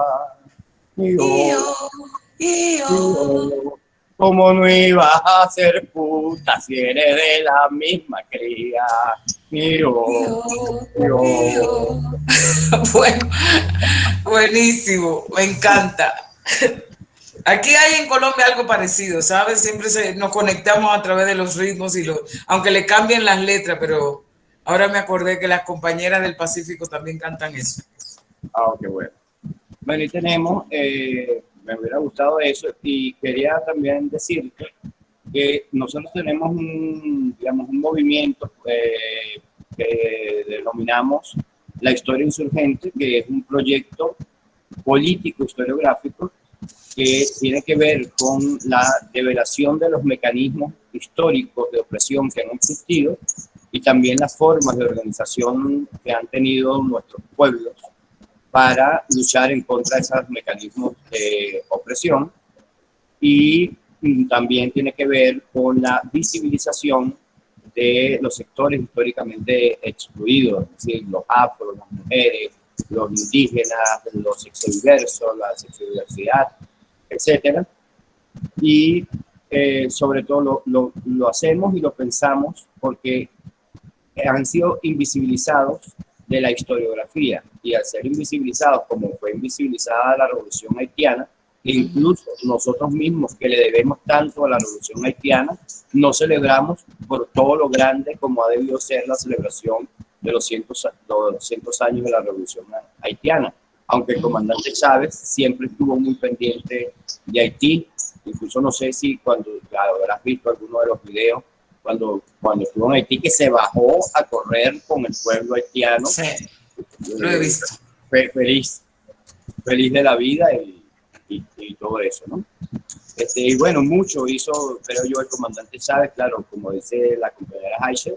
¿cómo no ibas a ser puta si eres de la misma cría? Bueno, buenísimo, me encanta. Aquí hay en Colombia algo parecido, ¿sabes? Siempre nos conectamos a través de los ritmos aunque le cambien las letras, pero ahora me acordé que las compañeras del Pacífico también cantan eso. Ah, qué bueno. Bueno, y tenemos, me hubiera gustado eso, y quería también decirte que nosotros tenemos un movimiento que denominamos La Historia Insurgente, que es un proyecto político historiográfico que tiene que ver con la develación de los mecanismos históricos de opresión que han existido y también las formas de organización que han tenido nuestros pueblos para luchar en contra de esos mecanismos de opresión, y también tiene que ver con la visibilización de los sectores históricamente excluidos, es decir, los afros, las mujeres, los indígenas, los sexodiversos, la sexodiversidad, etcétera. Y sobre todo lo hacemos y lo pensamos porque han sido invisibilizados de la historiografía, y al ser invisibilizados como fue invisibilizada la Revolución Haitiana, e incluso nosotros mismos que le debemos tanto a la Revolución Haitiana, no celebramos por todo lo grande como ha debido ser la celebración de los 200 años de la Revolución Haitiana, aunque el comandante Chávez siempre estuvo muy pendiente de Haití. Incluso no sé si cuando habrás visto alguno de los videos, cuando estuvo en Haití, que se bajó a correr con el pueblo haitiano. Sí, lo he visto. Feliz de la vida y todo eso, ¿no? Y bueno, mucho hizo, creo yo, el comandante Chávez. Claro, como dice la compañera Aisha,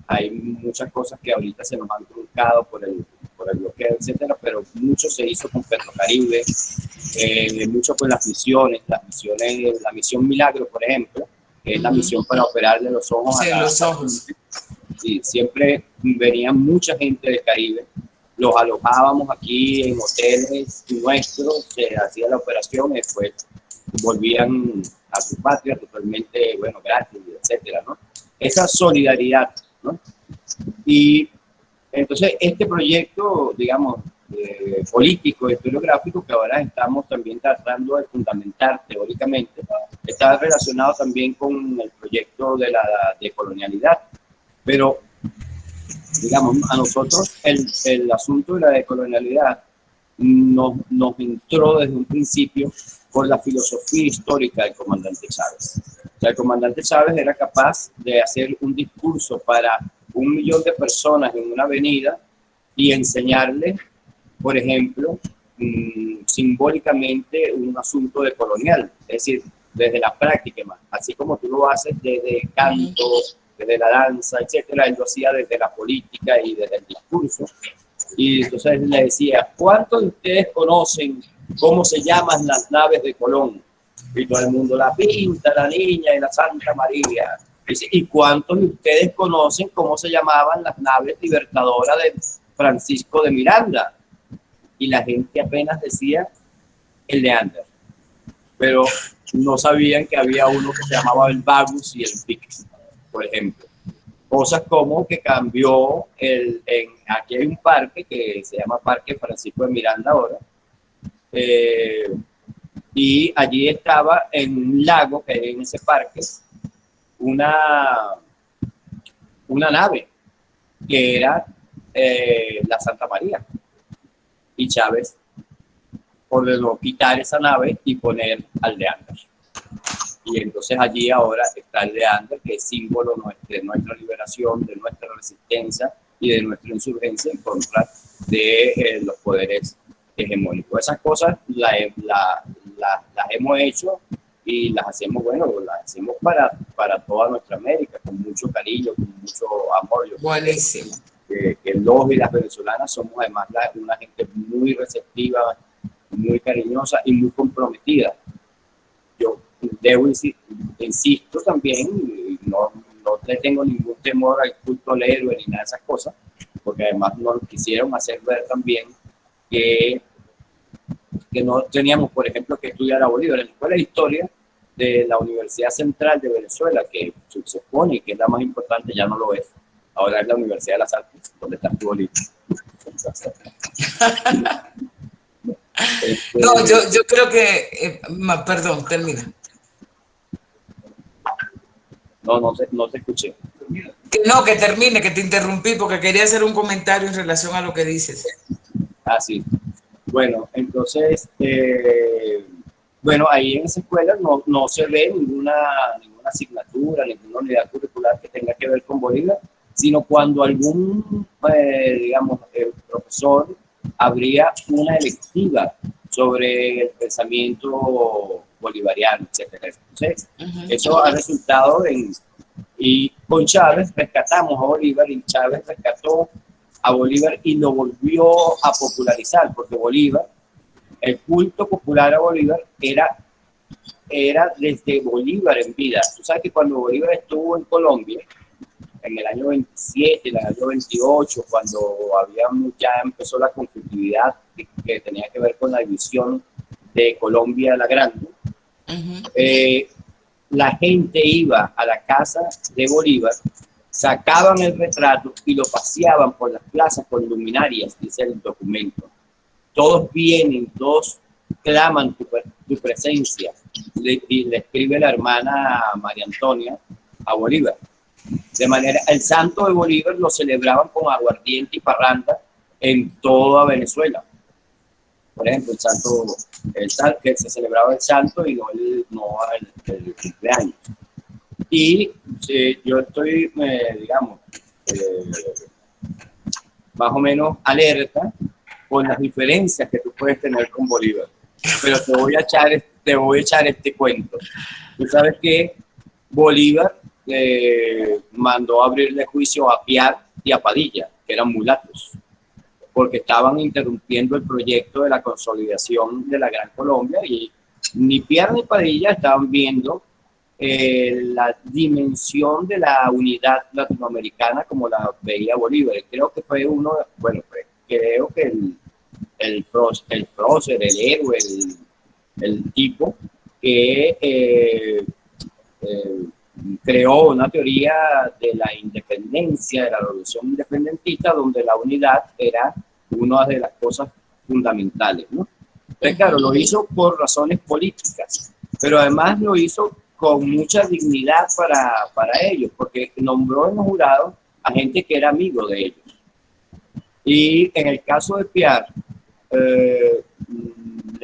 hay muchas cosas que ahorita se nos han truncado por por el bloqueo, etcétera, pero mucho se hizo con Petrocaribe, mucho con las misiones, la misión Milagro, por ejemplo, que es la misión para operarle los ojos sí, a los ojos. Sí, siempre venía mucha gente del Caribe, los alojábamos aquí en hoteles nuestros, se hacía la operación y después volvían a su patria totalmente, bueno, gratis, etcétera, ¿no? Esa solidaridad, ¿no? Y entonces este proyecto, digamos, político, historiográfico, que ahora estamos también tratando de fundamentar teóricamente, está relacionado también con el proyecto de la decolonialidad, pero digamos, a nosotros el asunto de la decolonialidad nos entró desde un principio por la filosofía histórica del comandante Chávez. O sea, el comandante Chávez era capaz de hacer un discurso para 1 millón de personas en una avenida y enseñarles, por ejemplo, simbólicamente un asunto de colonial, es decir, desde la práctica más, así como tú lo haces desde canto, desde la danza, etcétera, él lo hacía desde la política y desde el discurso. Y entonces él le decía, ¿cuántos de ustedes conocen cómo se llaman las naves de Colón? Y todo el mundo, la Pinta, la Niña y la Santa María. Dice, ¿y cuántos de ustedes conocen cómo se llamaban las naves libertadoras de Francisco de Miranda? Y la gente apenas decía el Leander, pero no sabían que había uno que se llamaba el Bagus y el Pix, por ejemplo. Cosas como que cambió aquí hay un parque que se llama Parque Francisco de Miranda ahora, y allí estaba en un lago que hay en ese parque una nave que era la Santa María, y Chávez ordenó quitar esa nave y poner al Leander. Y entonces allí ahora está el Leander, que es símbolo de nuestra liberación, de nuestra resistencia y de nuestra insurgencia en contra de los poderes hegemónicos. Esas cosas las hemos hecho y las hacemos, bueno, las hacemos para toda nuestra América, con mucho cariño, con mucho amor. Buenísimo. Que los y las venezolanas somos además una gente muy receptiva, muy cariñosa y muy comprometida. Yo insisto también, no le tengo ningún temor al culto al héroe ni nada de esas cosas, porque además nos quisieron hacer ver también que no teníamos, por ejemplo, que estudiar a Bolívar. En la Escuela de Historia de la Universidad Central de Venezuela, que se supone que es la más importante, ya no lo es. Ahora es la Universidad de las Artes, donde está tu Bolívar. No, yo creo que, perdón, termina. No te escuché. Que termine, que te interrumpí porque quería hacer un comentario en relación a lo que dices. Ah, sí. Bueno, entonces, bueno, ahí en esa escuela no se ve ninguna asignatura, ninguna unidad curricular que tenga que ver con Bolívar, sino cuando algún, digamos, profesor abría una electiva sobre el pensamiento bolivariano, etc. Entonces, eso ha resultado y con Chávez rescatamos a Bolívar y Chávez rescató a Bolívar y lo volvió a popularizar, porque Bolívar, el culto popular a Bolívar era desde Bolívar en vida. Tú sabes que cuando Bolívar estuvo en Colombia, en el año 27, en el año 28, cuando ya empezó la conflictividad que tenía que ver con la división de Colombia la Grande, la gente iba a la casa de Bolívar, sacaban el retrato y lo paseaban por las plazas con luminarias, dice el documento. Todos vienen, todos claman tu presencia, le escribe la hermana María Antonia a Bolívar. De manera, el santo de Bolívar lo celebraban con aguardiente y parranda en toda Venezuela. Por ejemplo, que se celebraba el santo y no el cumpleaños. Y yo estoy, digamos, más o menos alerta con las diferencias que tú puedes tener con Bolívar. Pero te voy a echar este cuento. Tú sabes que Bolívar mandó a abrirle juicio a Piar y a Padilla, que eran mulatos. porque estaban interrumpiendo el proyecto de la consolidación de la Gran Colombia y ni Piar ni Padilla estaban viendo la dimensión de la unidad latinoamericana como la veía Bolívar. Creo que fue creo que el prócer, el héroe, el tipo que creó una teoría de la independencia, de la revolución independentista, donde la unidad era una de las cosas fundamentales, ¿no? Entonces, claro, lo hizo por razones políticas, pero además lo hizo con mucha dignidad para ellos, porque nombró en los jurados a gente que era amigo de ellos. Y en el caso de Piar, le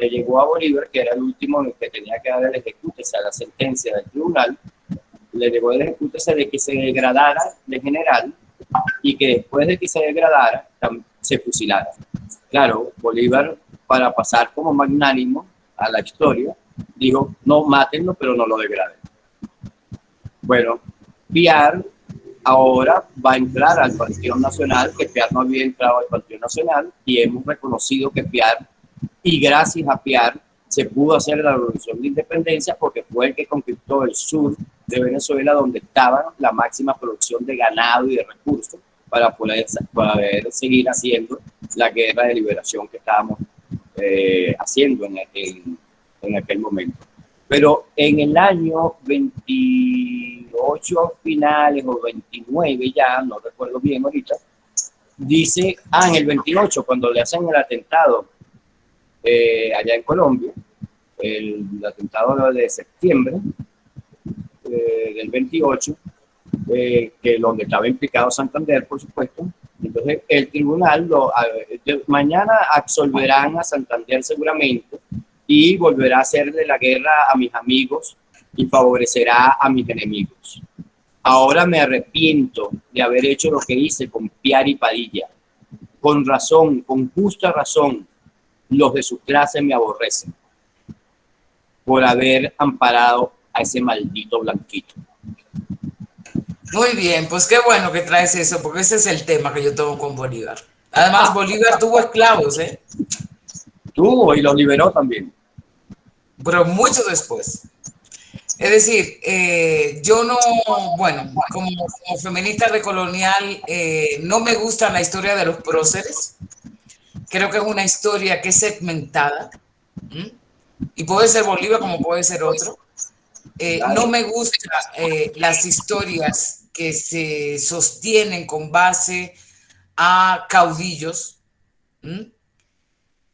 llegó a Bolívar, que era el último que tenía que dar el ejecútese a la sentencia del tribunal, le llegó el ejecútese de que se degradara de general y que después de que se degradara se fusilara. Claro, Bolívar, para pasar como magnánimo a la historia, dijo, no, mátenlo, pero no lo degraden. Bueno, Piar ahora va a entrar al Panteón Nacional, que Piar no había entrado al Panteón Nacional, y hemos reconocido que Piar, y gracias a Piar, se pudo hacer la revolución de independencia porque fue el que conquistó el sur de Venezuela, donde estaba la máxima producción de ganado y de recursos para poder seguir haciendo la guerra de liberación que estábamos haciendo en aquel momento. Pero en el año 28 finales o 29 ya, no recuerdo bien ahorita, dice, en el 28, cuando le hacen el atentado allá en Colombia, el atentado de septiembre del 28, que donde estaba implicado Santander, por supuesto. Entonces, el tribunal mañana absolverán a Santander seguramente y volverá a hacerle la guerra a mis amigos y favorecerá a mis enemigos. Ahora me arrepiento de haber hecho lo que hice con Piar y Padilla. Con razón, con justa razón, los de su clase me aborrecen por haber amparado a ese maldito blanquito. Muy bien, pues qué bueno que traes eso, porque ese es el tema que yo tengo con Bolívar. Además, Bolívar tuvo esclavos, Tuvo y los liberó también. Pero mucho después. Es decir, yo no, bueno, como feminista decolonial, no me gusta la historia de los próceres. Creo que es una historia que es segmentada. Y puede ser Bolívar como puede ser otro. No me gustan las historias que se sostienen con base a caudillos.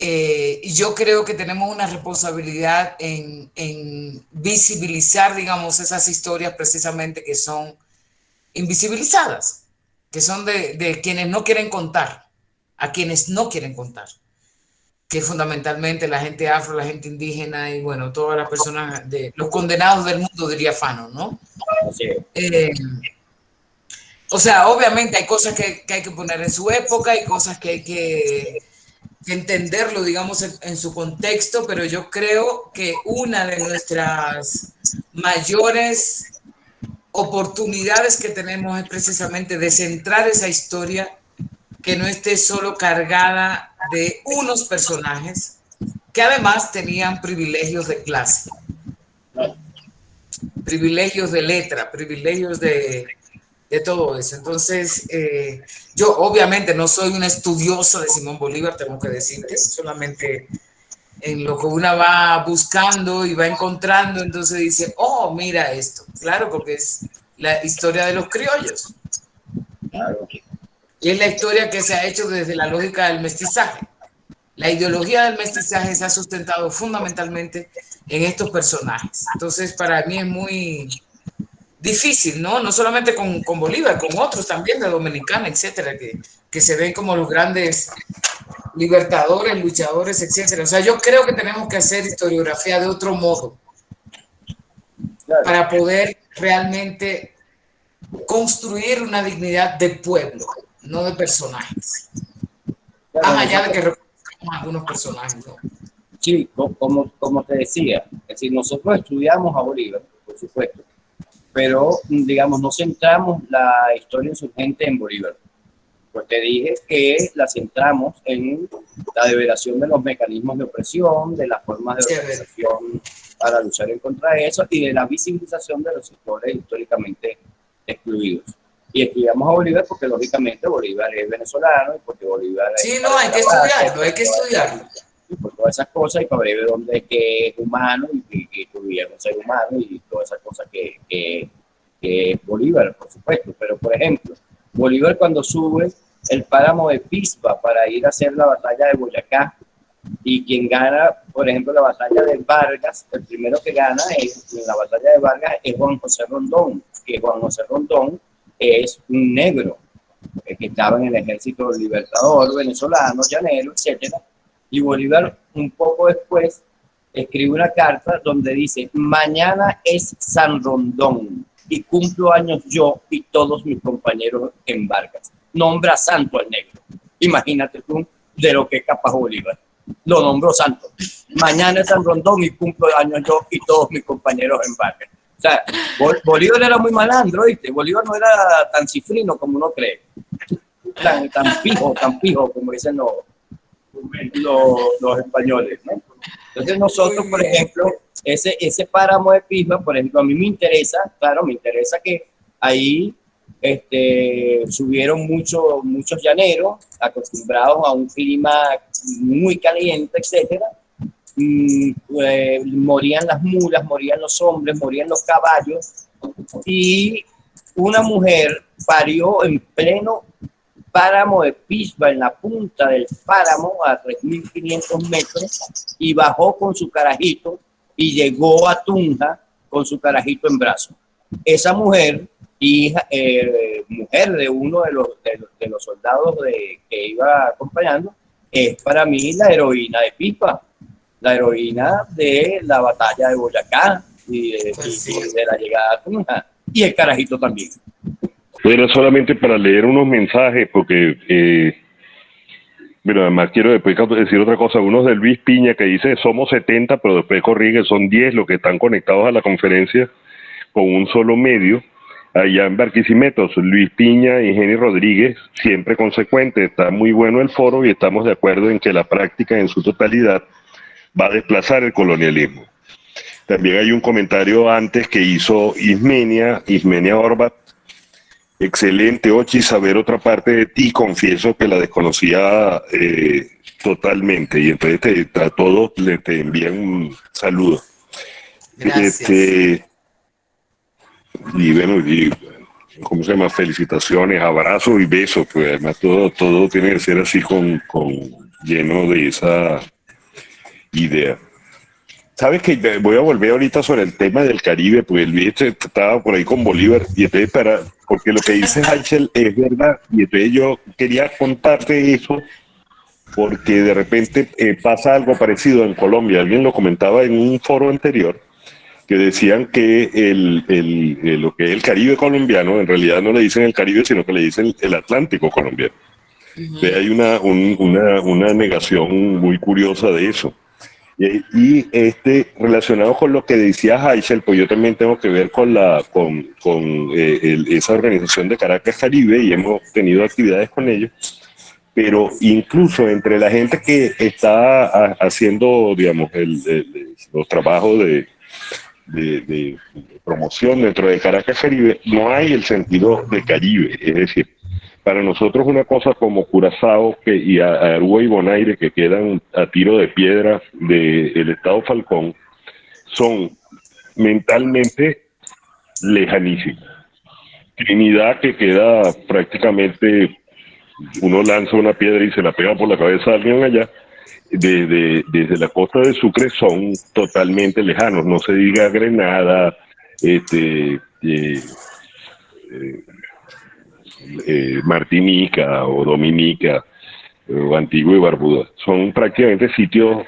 Y yo creo que tenemos una responsabilidad en visibilizar, digamos, esas historias precisamente que son invisibilizadas, que son de quienes no quieren contar, a quienes no quieren contar, que fundamentalmente la gente afro, la gente indígena y bueno, todas las personas, los condenados del mundo, diría Fano, ¿no? O sea, obviamente hay cosas que hay que poner en su época, hay cosas que hay que entenderlo, digamos, en su contexto, pero yo creo que una de nuestras mayores oportunidades que tenemos es precisamente de centrar esa historia, que no esté solo cargada de unos personajes que además tenían privilegios de clase, privilegios de letra, privilegios de todo eso. Entonces, yo obviamente no soy una estudiosa de Simón Bolívar, tengo que decirte, solamente en lo que uno va buscando y va encontrando, entonces dice, oh, mira esto. Claro, porque es la historia de los criollos. Claro. Y es la historia que se ha hecho desde la lógica del mestizaje. La ideología del mestizaje se ha sustentado fundamentalmente en estos personajes. Entonces, para mí es muy difícil, ¿no? No solamente con Bolívar, con otros también de Dominicana, etcétera, que se ven como los grandes libertadores, luchadores, etcétera. O sea, yo creo que tenemos que hacer historiografía de otro modo, claro, para poder realmente construir una dignidad de pueblo, no de personajes. Claro, más allá de que reconozcamos algunos personajes, ¿no? Sí, como te decía, es decir, nosotros estudiamos a Bolívar, por supuesto, pero, digamos, no centramos la historia insurgente en Bolívar. Pues te dije que la centramos en la develación de los mecanismos de opresión, de las formas de organización para luchar en contra de eso y de la visibilización de los sectores históricamente excluidos. Y estudiamos a Bolívar porque lógicamente Bolívar es venezolano y porque Bolívar es... Sí, no, hay que estudiarlo, hay que estudiarlo. Y por todas esas cosas y para ver dónde es que es humano y que tuviera un ser humano y todas esas cosas que es Bolívar, por supuesto. Pero, por ejemplo, Bolívar cuando sube el páramo de Pisba para ir a hacer la batalla de Boyacá y quien gana, por ejemplo, la batalla de Vargas, el primero que gana en la batalla de Vargas es Juan José Rondón, que Juan José Rondón es un negro que estaba en el ejército libertador venezolano, llanero, etcétera. Y Bolívar, un poco después, escribe una carta donde dice: mañana es San Rondón y cumplo años yo y todos mis compañeros en Vargas. Nombra santo al negro. Imagínate tú de lo que es capaz Bolívar. Lo nombró santo. Mañana es San Rondón y cumplo años yo y todos mis compañeros en Vargas. O sea, Bolívar era muy malandro, ¿viste? Bolívar no era tan cifrino como uno cree. Tan pijo, como dicen los españoles, ¿no? Entonces nosotros, por ejemplo, ese páramo de Pisba, por ejemplo, a mí me interesa que ahí subieron muchos llaneros acostumbrados a un clima muy caliente, etcétera. Morían las mulas, morían los hombres, morían los caballos y una mujer parió en pleno páramo de Pisba, en la punta del páramo a 3.500 metros y bajó con su carajito y llegó a Tunja con su carajito en brazos. Esa mujer, mujer de uno de los soldados que iba acompañando, es para mí la heroína de Pisba, la heroína de la batalla de Boyacá y de la llegada a Tunja, y el carajito también. Era solamente para leer unos mensajes, porque, bueno, además quiero después decir otra cosa. Uno de Luis Piña que dice somos 70, pero después corrige, son 10 los que están conectados a la conferencia con un solo medio. Allá en Barquisimeto, Luis Piña y Jenny Rodríguez, siempre consecuente. Está muy bueno el foro y estamos de acuerdo en que la práctica en su totalidad va a desplazar el colonialismo. También hay un comentario antes que hizo Ismenia Orbat. Excelente, Ochi, saber otra parte de ti, confieso que la desconocía totalmente, y entonces a todos te envían un saludo. Gracias. Y bueno, ¿cómo se llama? Felicitaciones, abrazos y besos, pues además todo tiene que ser así con lleno de esa idea. Sabes que voy a volver ahorita sobre el tema del Caribe, pues Luis estaba por ahí con Bolívar, y entonces porque lo que dice Hachel es verdad, y entonces yo quería contarte eso, porque de repente pasa algo parecido en Colombia. Alguien lo comentaba en un foro anterior, que decían que lo que es el Caribe colombiano, en realidad no le dicen el Caribe, sino que le dicen el Atlántico colombiano. Hay una negación muy curiosa de eso. Y relacionado con lo que decía Haichel, pues yo también tengo que ver con esa organización de Caracas Caribe, y hemos tenido actividades con ellos, pero incluso entre la gente que está haciendo, digamos, los trabajos de promoción dentro de Caracas Caribe, no hay el sentido de Caribe. Es decir, para nosotros una cosa como Curazao y Aruba y Bonaire, que quedan a tiro de piedra del estado Falcón, son mentalmente lejanísimos. Trinidad, que queda prácticamente, uno lanza una piedra y se la pega por la cabeza a alguien allá, desde la costa de Sucre son totalmente lejanos. No se diga Grenada, Martinica o Dominica o Antigua y Barbuda. Son prácticamente sitios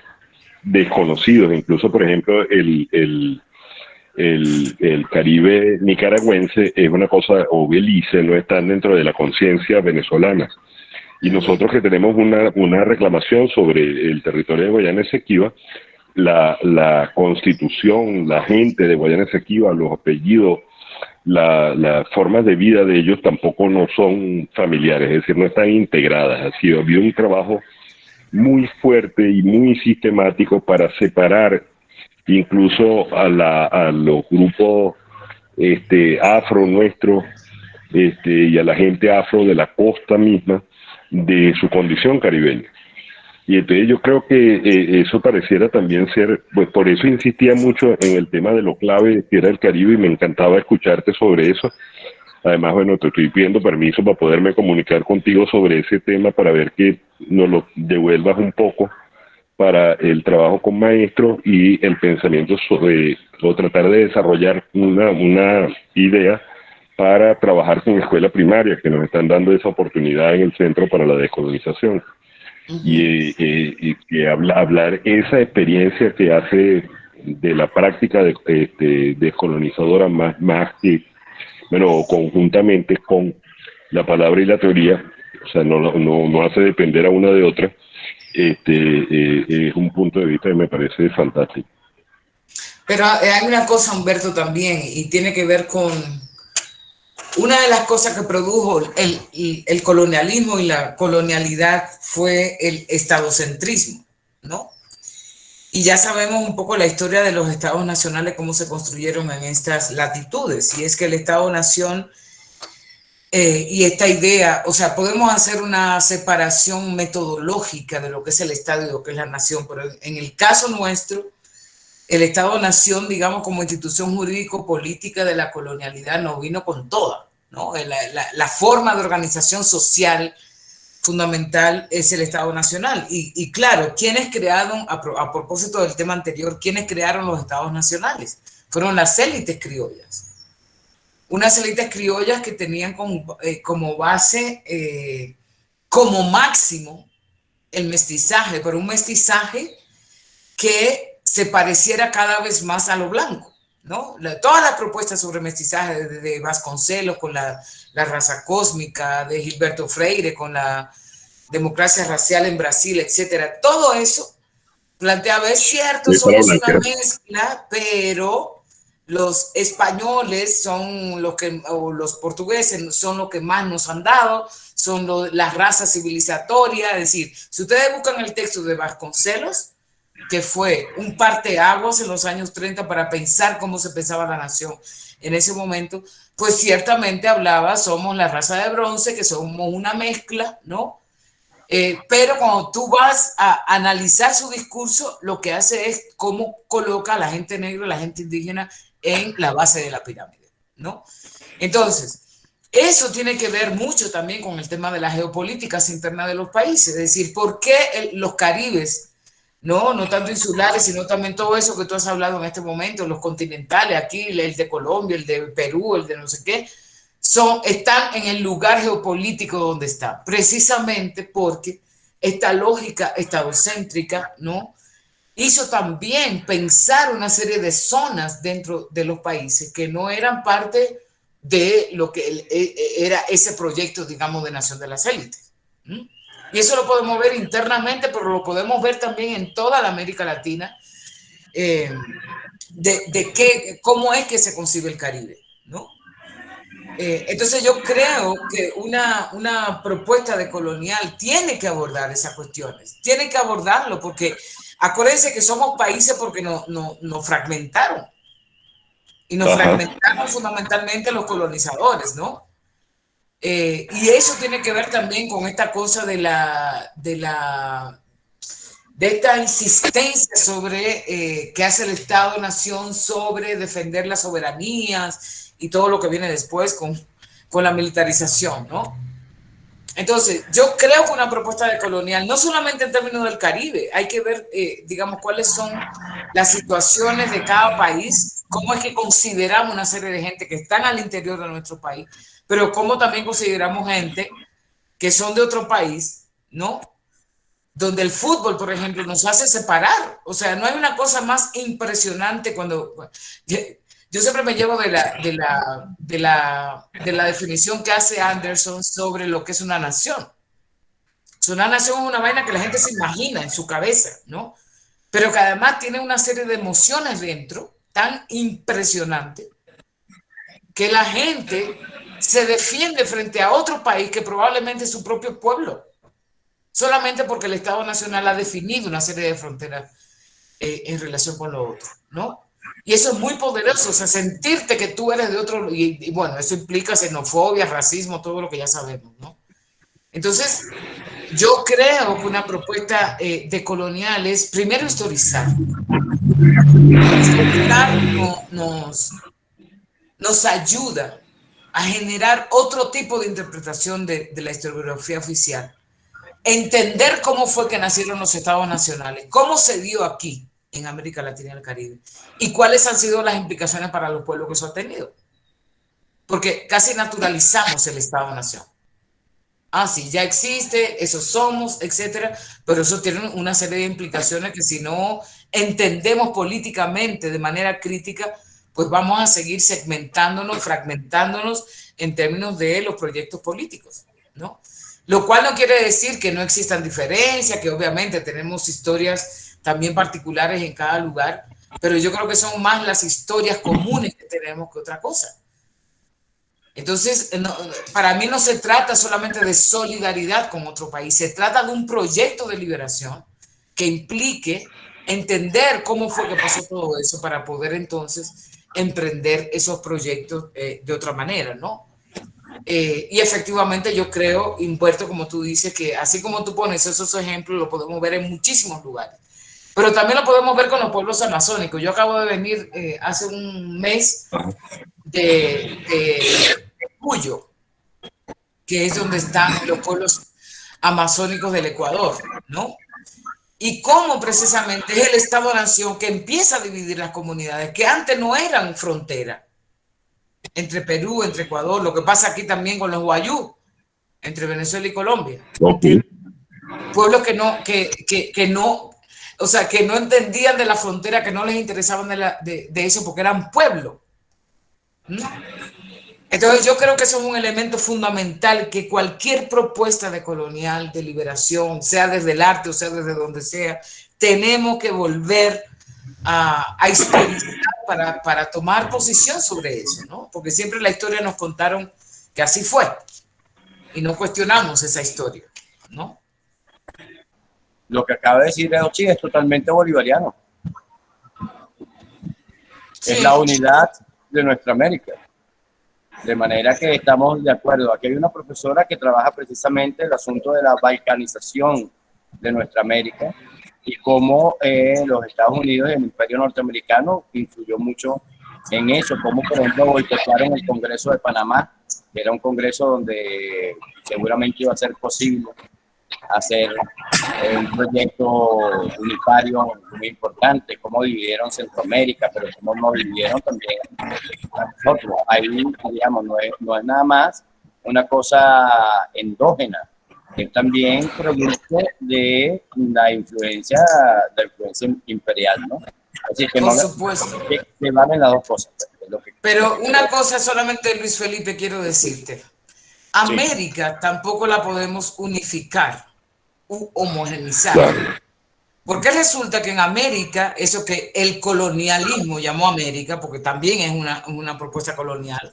desconocidos. Incluso, por ejemplo, el Caribe nicaragüense es una cosa, o Belice, no están dentro de la conciencia venezolana. Y nosotros que tenemos una reclamación sobre el territorio de Guayana Esequiba, la constitución, la gente de Guayana Esequiba, los apellidos las formas de vida de ellos tampoco no son familiares, es decir, no están integradas. Ha habido un trabajo muy fuerte y muy sistemático para separar incluso a los grupos afro nuestros y a la gente afro de la costa misma de su condición caribeña. Y entonces yo creo que eso pareciera también ser, pues por eso insistía mucho en el tema de lo clave que era el Caribe y me encantaba escucharte sobre eso. Además, bueno, te estoy pidiendo permiso para poderme comunicar contigo sobre ese tema para ver que nos lo devuelvas un poco para el trabajo con maestros y el pensamiento sobre, o tratar de desarrollar una idea para trabajar con escuela primaria, que nos están dando esa oportunidad en el Centro para la Descolonización. Y que hablar esa experiencia que hace de la práctica descolonizadora más que, bueno, conjuntamente con la palabra y la teoría, o sea, no hace depender a una de otra, es un punto de vista que me parece fantástico. Pero hay una cosa, Humberto, también, y tiene que ver con una de las cosas que produjo el colonialismo y la colonialidad fue el estadocentrismo, ¿no? Y ya sabemos un poco la historia de los estados nacionales, cómo se construyeron en estas latitudes. Y es que el Estado-Nación y esta idea, o sea, podemos hacer una separación metodológica de lo que es el Estado y lo que es la nación, pero en el caso nuestro, el Estado-Nación, digamos, como institución jurídico-política de la colonialidad, nos vino con toda, ¿no? La forma de organización social fundamental es el Estado Nacional. Y claro, ¿quiénes crearon, a propósito del tema anterior, quiénes crearon los Estados Nacionales? Fueron las élites criollas. Unas élites criollas que tenían como base, como máximo, el mestizaje, pero un mestizaje que se pareciera cada vez más a lo blanco, ¿no? Todas las propuestas sobre mestizaje de Vasconcelos con la raza cósmica, de Gilberto Freire con la democracia racial en Brasil, etcétera, todo eso planteaba, es cierto, somos una mezcla, pero los españoles son los que, o los portugueses son los que más nos han dado, son las razas civilizatorias, es decir, si ustedes buscan el texto de Vasconcelos, que fue un parteaguas en los años 30 para pensar cómo se pensaba la nación en ese momento, pues ciertamente hablaba, somos la raza de bronce, que somos una mezcla, ¿no? Pero cuando tú vas a analizar su discurso, lo que hace es cómo coloca a la gente negra, a la gente indígena en la base de la pirámide, ¿no? Entonces, eso tiene que ver mucho también con el tema de las geopolíticas internas de los países, es decir, ¿por qué los caribes, no tanto insulares, sino también todo eso que tú has hablado en este momento, los continentales, aquí el de Colombia, el de Perú, el de no sé qué, están en el lugar geopolítico donde están, precisamente porque esta lógica estadocéntrica, ¿no?, hizo también pensar una serie de zonas dentro de los países que no eran parte de lo que era ese proyecto, digamos, de nación de las élites. Y eso lo podemos ver internamente, pero lo podemos ver también en toda la América Latina, cómo es que se concibe el Caribe, ¿no? Entonces yo creo que una propuesta de colonial tiene que abordar esas cuestiones, tiene que abordarlo, porque acuérdense que somos países porque nos fragmentaron, y nos fragmentaron fundamentalmente los colonizadores, ¿no? Y eso tiene que ver también con esta cosa de esta insistencia sobre qué hace el Estado-Nación sobre defender las soberanías y todo lo que viene después con la militarización, ¿no? Entonces, yo creo que una propuesta de colonial, no solamente en términos del Caribe, hay que ver, digamos, cuáles son las situaciones de cada país, cómo es que consideramos una serie de gente que están al interior de nuestro país, pero cómo también consideramos gente que son de otro país, ¿no? Donde el fútbol, por ejemplo, nos hace separar. O sea, no hay una cosa más impresionante cuando... Yo siempre me llevo de la definición que hace Anderson sobre lo que es una nación. Una nación es una vaina que la gente se imagina en su cabeza, ¿no? Pero que además tiene una serie de emociones dentro tan impresionante que la gente se defiende frente a otro país que probablemente es su propio pueblo, solamente porque el Estado Nacional ha definido una serie de fronteras en relación con lo otro, ¿no? Y eso es muy poderoso, o sea, sentirte que tú eres de otro, y bueno, eso implica xenofobia, racismo, todo lo que ya sabemos, ¿no? Entonces, yo creo que una propuesta de colonial es primero historizar. Historizar nos ayuda a generar otro tipo de interpretación de la historiografía oficial. Entender cómo fue que nacieron los estados nacionales, cómo se dio aquí en América Latina y el Caribe y cuáles han sido las implicaciones para los pueblos que eso ha tenido. Porque casi naturalizamos el Estado-Nación. Ah, sí, ya existe, eso somos, etcétera, pero eso tiene una serie de implicaciones que si no entendemos políticamente de manera crítica, pues vamos a seguir segmentándonos, fragmentándonos en términos de los proyectos políticos, ¿no? Lo cual no quiere decir que no existan diferencias, que obviamente tenemos historias también particulares en cada lugar, pero yo creo que son más las historias comunes que tenemos que otra cosa. Entonces, no, para mí no se trata solamente de solidaridad con otro país, se trata de un proyecto de liberación que implique entender cómo fue que pasó todo eso para poder entonces emprender esos proyectos de otra manera, ¿no? Y efectivamente yo creo, Humberto, como tú dices, que así como tú pones esos ejemplos, lo podemos ver en muchísimos lugares. Pero también lo podemos ver con los pueblos amazónicos. Yo acabo de venir hace un mes de Cuyo, que es donde están los pueblos amazónicos del Ecuador, ¿no? Y cómo precisamente es el Estado-Nación que empieza a dividir las comunidades que antes no eran frontera entre Perú, entre Ecuador, lo que pasa aquí también con los guayú, entre Venezuela y Colombia. Okay. Pueblos que no, o sea, que no entendían de la frontera, que no les interesaban de eso porque eran pueblo. ¿No? Entonces yo creo que eso es un elemento fundamental que cualquier propuesta de colonial, de liberación, sea desde el arte o sea desde donde sea, tenemos que volver a historizar para tomar posición sobre eso, ¿no? Porque siempre la historia nos contaron que así fue y no cuestionamos esa historia, ¿no? Lo que acaba de decir Edochi es totalmente bolivariano. Sí. Es la unidad de nuestra América. De manera que estamos de acuerdo. Aquí hay una profesora que trabaja precisamente el asunto de la balcanización de nuestra América y cómo los Estados Unidos y el Imperio Norteamericano influyó mucho en eso, como por ejemplo boicotearon el Congreso de Panamá, que era un congreso donde seguramente iba a ser posible hacer un proyecto unitario muy importante, cómo dividieron Centroamérica, pero cómo nos dividieron también nosotros. Ahí, digamos, no es nada más una cosa endógena, es también producto de la influencia imperial, ¿no? Así que por supuesto. Que valen las dos cosas. Pero una cosa solamente, Luis Felipe, quiero decirte. América tampoco la podemos unificar u homogeneizar. Claro. Porque resulta que en América, eso que el colonialismo llamó América, porque también es una propuesta colonial,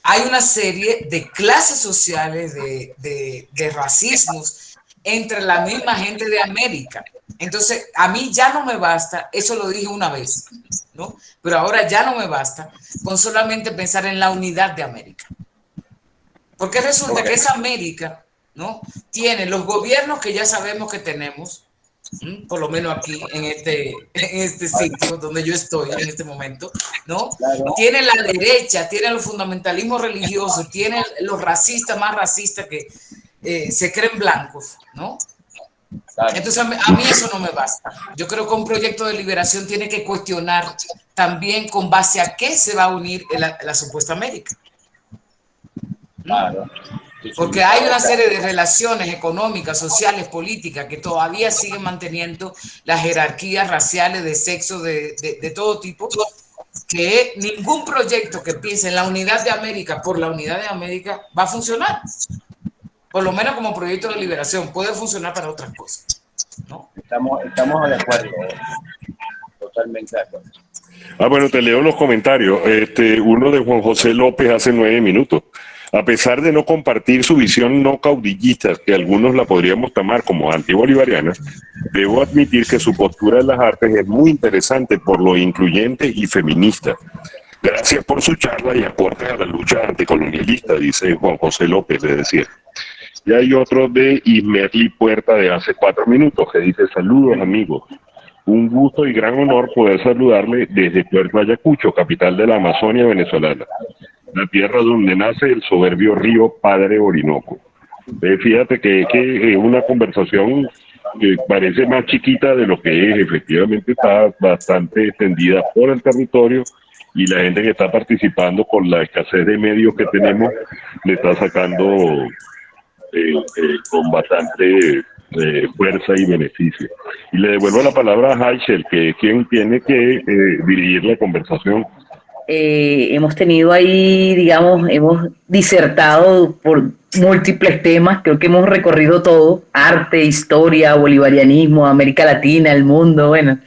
hay una serie de clases sociales, de racismos entre la misma gente de América. Entonces, a mí ya no me basta, eso lo dije una vez, ¿no? Pero ahora ya no me basta con solamente pensar en la unidad de América. Porque resulta que esa América, ¿no? Tiene los gobiernos que ya sabemos que tenemos, por lo menos aquí en este sitio donde yo estoy en este momento, ¿no? Tiene la derecha, tiene los fundamentalismos religiosos, tiene los racistas más racistas que se creen blancos, ¿no? Entonces a mí eso no me basta. Yo creo que un proyecto de liberación tiene que cuestionar también con base a qué se va a unir la supuesta América. Claro. Porque hay una serie de relaciones económicas, sociales, políticas que todavía siguen manteniendo las jerarquías raciales, de sexo, de todo tipo, que ningún proyecto que piense en la unidad de América por la unidad de América va a funcionar. Por lo menos como proyecto de liberación, puede funcionar para otras cosas, ¿no? Estamos de acuerdo, totalmente de acuerdo. Bueno, te leo los comentarios. Uno de Juan José López hace 9 minutos. A pesar de no compartir su visión no caudillista, que algunos la podríamos tomar como antibolivariana, debo admitir que su postura en las artes es muy interesante por lo incluyente y feminista. Gracias por su charla y aportes a la lucha anticolonialista, dice Juan José López, le decía. Y hay otro de Ismerli Puerta de hace 4 minutos que dice: saludos amigos. Un gusto y gran honor poder saludarle desde Puerto Ayacucho, capital de la Amazonia venezolana, la tierra donde nace el soberbio río Padre Orinoco. Fíjate que es una conversación que parece más chiquita de lo que es. Efectivamente está bastante extendida por el territorio y la gente que está participando, con la escasez de medios que tenemos, le está sacando con bastante fuerza y beneficio. Y le devuelvo la palabra a Heichel, que es quien tiene que dirigir la conversación. Hemos tenido ahí, digamos, hemos disertado por múltiples temas, creo que hemos recorrido todo: arte, historia, bolivarianismo, América Latina, el mundo. Bueno,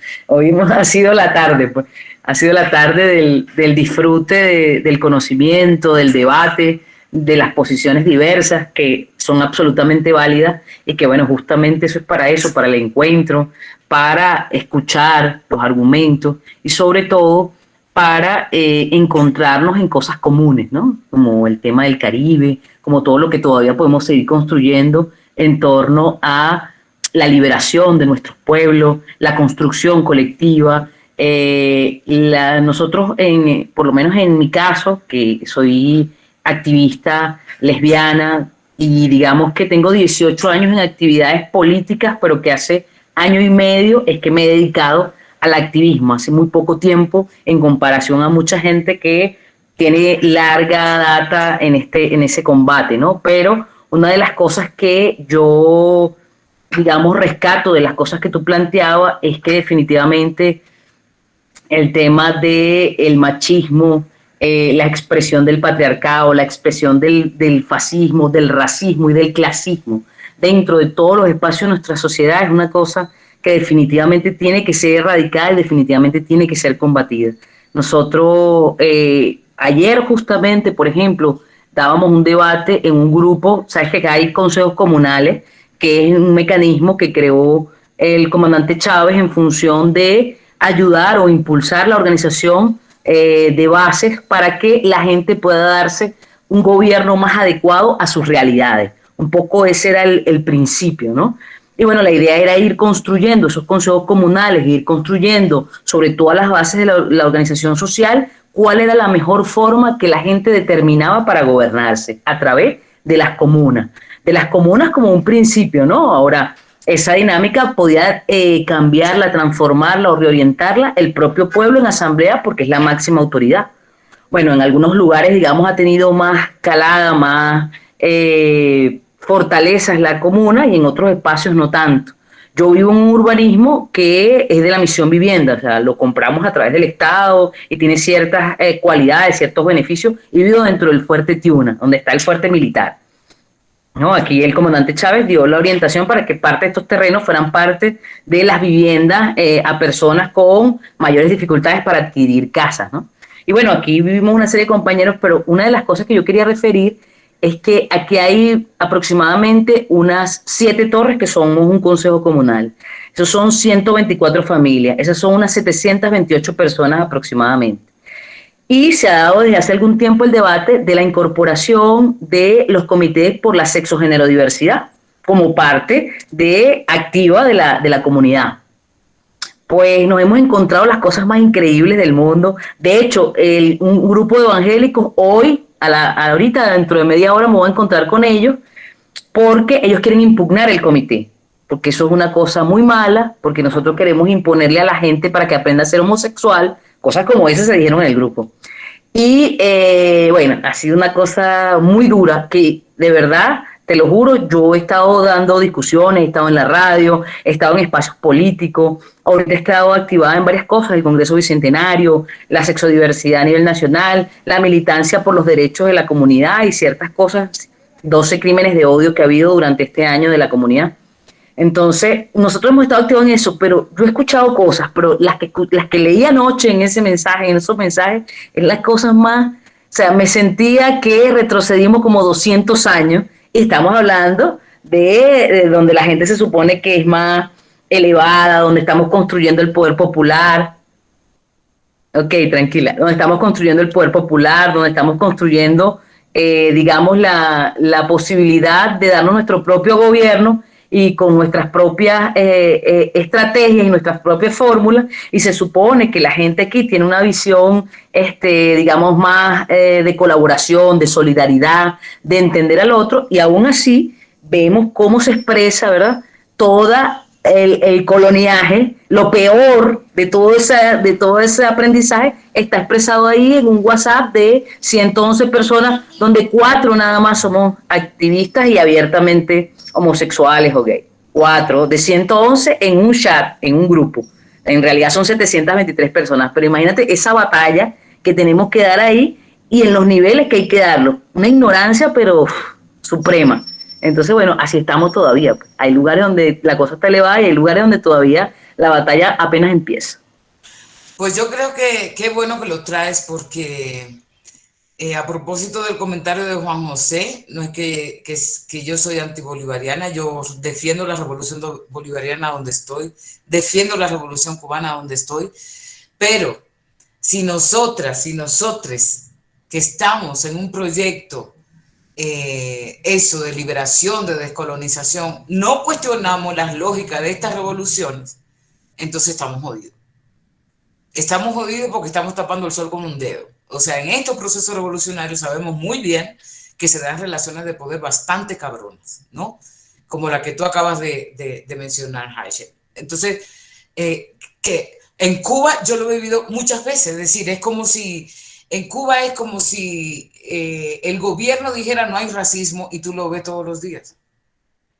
ha sido la tarde, pues, ha sido la tarde del disfrute del conocimiento, del debate, de las posiciones diversas que son absolutamente válidas y que, bueno, justamente eso es para eso, para el encuentro, para escuchar los argumentos y sobre todo para encontrarnos en cosas comunes, ¿no? Como el tema del Caribe, como todo lo que todavía podemos seguir construyendo en torno a la liberación de nuestros pueblos, la construcción colectiva. Nosotros, por lo menos en mi caso, que soy activista lesbiana y digamos que tengo 18 años en actividades políticas, pero que hace año y medio es que me he dedicado al activismo, hace muy poco tiempo en comparación a mucha gente que tiene larga data en ese combate, ¿no? Pero una de las cosas que yo, digamos, rescato de las cosas que tú planteabas es que definitivamente el tema del machismo, la expresión del patriarcado, la expresión del fascismo, del racismo y del clasismo dentro de todos los espacios de nuestra sociedad es una cosa que definitivamente tiene que ser erradicada y definitivamente tiene que ser combatida. Nosotros ayer justamente, por ejemplo, dábamos un debate en un grupo. Sabes que acá hay consejos comunales, que es un mecanismo que creó el comandante Chávez en función de ayudar o impulsar la organización de bases para que la gente pueda darse un gobierno más adecuado a sus realidades. Un poco ese era el principio, ¿no? Y bueno, la idea era ir construyendo esos consejos comunales, ir construyendo sobre todas las bases de la organización social cuál era la mejor forma que la gente determinaba para gobernarse a través de las comunas como un principio, ¿no? Ahora, esa dinámica podía cambiarla, transformarla o reorientarla el propio pueblo en asamblea porque es la máxima autoridad. Bueno, en algunos lugares, digamos, ha tenido más calada, más fortalezas la comuna y en otros espacios no tanto. Yo vivo en un urbanismo que es de la Misión Vivienda, o sea, lo compramos a través del Estado y tiene ciertas cualidades, ciertos beneficios, y vivo dentro del Fuerte Tiuna, donde está el fuerte militar. No, aquí el comandante Chávez dio la orientación para que parte de estos terrenos fueran parte de las viviendas a personas con mayores dificultades para adquirir casas, ¿no? Y bueno, aquí vivimos una serie de compañeros, pero una de las cosas que yo quería referir es que aquí hay aproximadamente unas 7 torres que son un consejo comunal. Esos son 124 familias, esas son unas 728 personas aproximadamente. Y se ha dado desde hace algún tiempo el debate de la incorporación de los comités por la sexo-género-diversidad como parte activa de la comunidad. Pues nos hemos encontrado las cosas más increíbles del mundo. De hecho, un grupo de evangélicos hoy, ahorita dentro de media hora me voy a encontrar con ellos porque ellos quieren impugnar el comité, porque eso es una cosa muy mala, porque nosotros queremos imponerle a la gente para que aprenda a ser homosexual. Cosas como esas se dijeron en el grupo. Y bueno, ha sido una cosa muy dura que de verdad, te lo juro, yo he estado dando discusiones, he estado en la radio, he estado en espacios políticos, ahorita he estado activada en varias cosas, el Congreso Bicentenario, la sexodiversidad a nivel nacional, la militancia por los derechos de la comunidad y ciertas cosas, 12 crímenes de odio que ha habido durante este año de la comunidad. Entonces, nosotros hemos estado activos en eso, pero yo he escuchado cosas, pero las que leí anoche en ese mensaje, en esos mensajes, es las cosas más, o sea, me sentía que retrocedimos como 200 años y estamos hablando de donde la gente se supone que es más elevada, donde estamos construyendo el poder popular. Ok, tranquila, donde estamos construyendo el poder popular, donde estamos construyendo, digamos, la posibilidad de darnos nuestro propio gobierno y con nuestras propias estrategias y nuestras propias fórmulas, y se supone que la gente aquí tiene una visión, digamos, más de colaboración, de solidaridad, de entender al otro, y aún así vemos cómo se expresa, ¿verdad? Toda el coloniaje, lo peor de todo ese aprendizaje está expresado ahí en un WhatsApp de 111 personas, donde 4 nada más somos activistas y abiertamente homosexuales o gay. 4 de 111 en un chat, en un grupo. En realidad son 723 personas, pero imagínate esa batalla que tenemos que dar ahí y en los niveles que hay que darlo. Una ignorancia, pero suprema. Entonces, bueno, así estamos todavía. Hay lugares donde la cosa está elevada y hay lugares donde todavía la batalla apenas empieza. Pues yo creo que qué bueno que lo traes porque a propósito del comentario de Juan José, no es que yo soy antibolivariana, yo defiendo la revolución bolivariana donde estoy, defiendo la revolución cubana donde estoy, pero si nosotras, si nosotres que estamos en un proyecto eso de liberación, de descolonización, no cuestionamos las lógicas de estas revoluciones, entonces estamos jodidos. Estamos jodidos porque estamos tapando el sol con un dedo. O sea, en estos procesos revolucionarios sabemos muy bien que se dan relaciones de poder bastante cabronas, ¿no? Como la que tú acabas de mencionar, Haisha. Entonces, que en Cuba yo lo he vivido muchas veces, es decir, es como si en Cuba es como si el gobierno dijera no hay racismo y tú lo ves todos los días.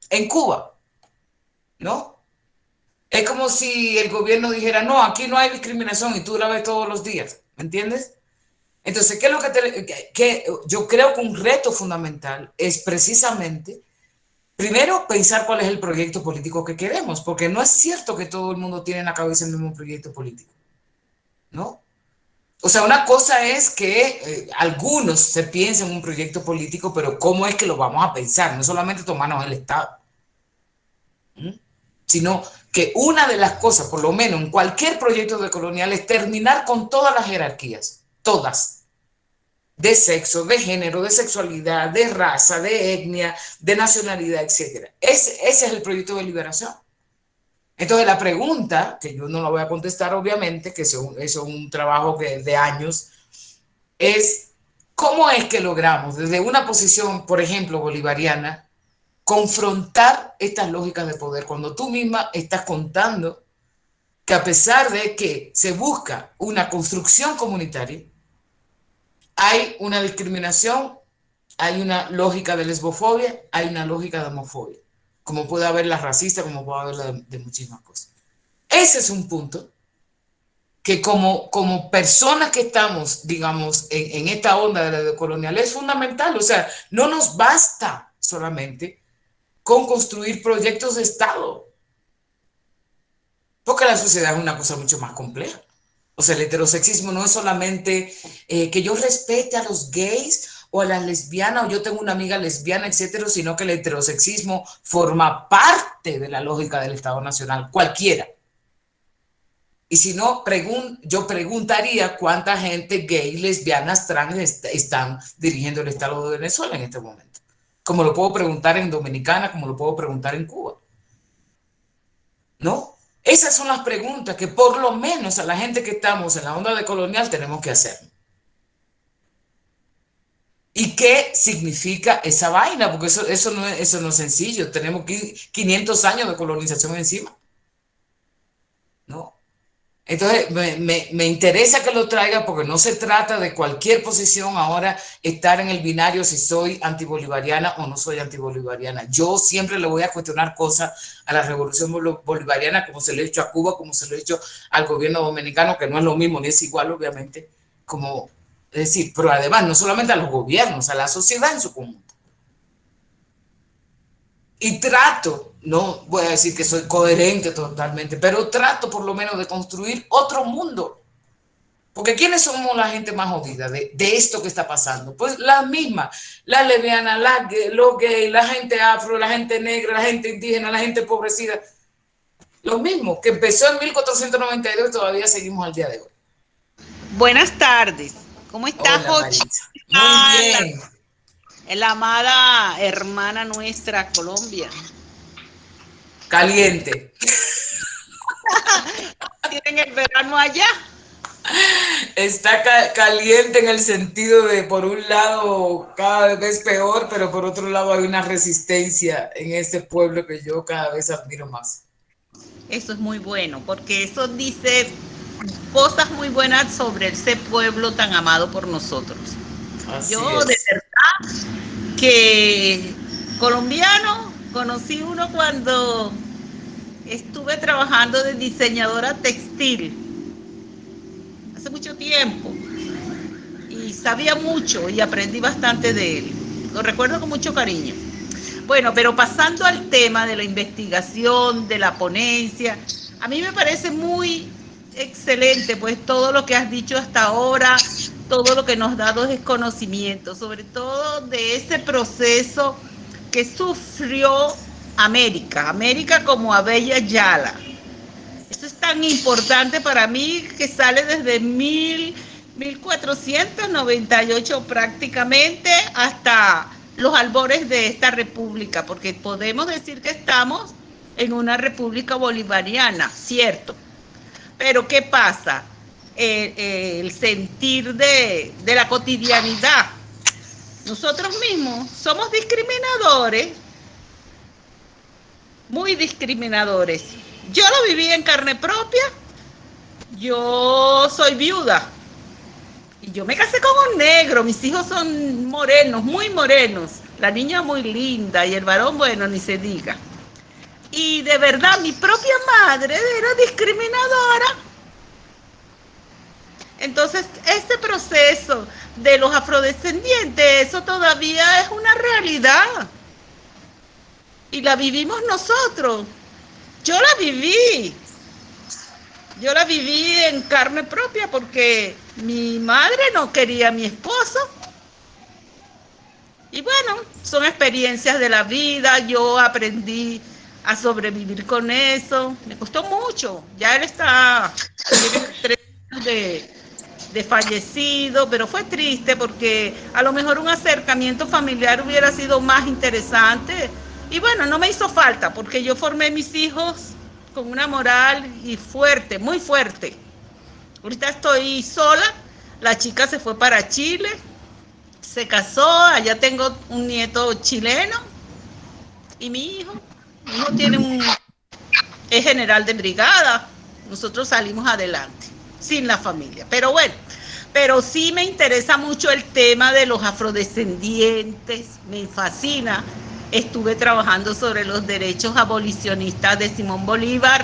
En Cuba, ¿no? Es como si el gobierno dijera no, aquí no hay discriminación y tú la ves todos los días. ¿Me entiendes? Entonces, ¿qué es lo que yo creo que un reto fundamental es precisamente, primero, pensar cuál es el proyecto político que queremos, porque no es cierto que todo el mundo tiene en la cabeza el mismo proyecto político, ¿no? O sea, una cosa es que algunos se piensen en un proyecto político, pero ¿cómo es que lo vamos a pensar? No solamente tomarnos el Estado, sino que una de las cosas, por lo menos en cualquier proyecto decolonial, es terminar con todas las jerarquías, todas, de sexo, de género, de sexualidad, de raza, de etnia, de nacionalidad, etc. Ese es el proyecto de liberación. Entonces la pregunta, que yo no la voy a contestar obviamente, que eso es un trabajo de años, es ¿cómo es que logramos desde una posición, por ejemplo, bolivariana, confrontar estas lógicas de poder cuando tú misma estás contando que a pesar de que se busca una construcción comunitaria, hay una discriminación, hay una lógica de lesbofobia, hay una lógica de homofobia, como puede haber la racista, como puede haber la de muchísimas cosas. Ese es un punto que como personas que estamos, digamos, en esta onda de la decolonial es fundamental. O sea, no nos basta solamente con construir proyectos de Estado, porque la sociedad es una cosa mucho más compleja. O sea, el heterosexismo no es solamente que yo respete a los gays o a las lesbianas, o yo tengo una amiga lesbiana, etcétera, sino que el heterosexismo forma parte de la lógica del Estado Nacional, cualquiera. Y si no, yo preguntaría cuánta gente gay, lesbianas, trans están dirigiendo el Estado de Venezuela en este momento. Como lo puedo preguntar en Dominicana, como lo puedo preguntar en Cuba. ¿No? Esas son las preguntas que por lo menos a la gente que estamos en la onda decolonial tenemos que hacer. ¿Y qué significa esa vaina? Porque eso no es sencillo. Tenemos 500 años de colonización encima. ¿No? Entonces, me interesa que lo traiga porque no se trata de cualquier posición ahora estar en el binario si soy antibolivariana o no soy antibolivariana. Yo siempre le voy a cuestionar cosas a la revolución bolivariana, como se le ha hecho a Cuba, como se le ha hecho al gobierno dominicano, que no es lo mismo ni es igual, obviamente, es decir, pero además no solamente a los gobiernos, a la sociedad en su conjunto. y trato, no voy a decir que soy coherente totalmente, pero trato por lo menos de construir otro mundo. Porque ¿quiénes somos la gente más jodida de esto que está pasando? Pues las mismas, las lesbianas, los gays, la gente afro, la gente negra, la gente indígena, la gente empobrecida. Lo mismo, que empezó en 1492 y todavía seguimos al día de hoy. Buenas tardes. ¿Cómo estás, Hola, Jochi? Maritza. Muy bien. La amada hermana nuestra, Colombia. Caliente. ¿Tienen el verano allá? Está caliente en el sentido de, por un lado, cada vez peor, pero por otro lado hay una resistencia en este pueblo que yo cada vez admiro más. Eso es muy bueno, porque eso dice cosas muy buenas sobre ese pueblo tan amado por nosotros. Así Yo es. de verdad que colombiano conocí uno cuando estuve trabajando de diseñadora textil hace mucho tiempo y sabía mucho y aprendí bastante de él. Lo recuerdo con mucho cariño. Bueno, pero pasando al tema de la investigación, de la ponencia, a mí me parece muy excelente, pues todo lo que has dicho hasta ahora, todo lo que nos ha dado es conocimiento, sobre todo de ese proceso que sufrió América como Abella Yala. Eso es tan importante para mí que sale desde 1498 prácticamente hasta los albores de esta república, porque podemos decir que estamos en una república bolivariana, cierto. Pero ¿qué pasa? El sentir de la cotidianidad. Nosotros mismos somos discriminadores, muy discriminadores. Yo lo viví en carne propia. Yo soy viuda y yo me casé con un negro. Mis hijos son morenos, muy morenos. La niña muy linda y el varón, bueno, ni se diga. Y de verdad, mi propia madre era discriminadora. Entonces, este proceso de los afrodescendientes, eso todavía es una realidad. Y la vivimos nosotros. Yo la viví en carne propia porque mi madre no quería a mi esposo. Y bueno, son experiencias de la vida, yo aprendí a sobrevivir con eso. Me costó mucho, ya él tiene 3 años de fallecido, pero fue triste porque a lo mejor un acercamiento familiar hubiera sido más interesante. Y bueno, no me hizo falta porque yo formé mis hijos con una moral y fuerte, muy fuerte. Ahorita estoy sola, la chica se fue para Chile, se casó, allá tengo un nieto chileno y mi hijo es general de brigada. Nosotros salimos adelante, sin la familia. Pero bueno, pero sí me interesa mucho el tema de los afrodescendientes, me fascina. Estuve trabajando sobre los derechos abolicionistas de Simón Bolívar.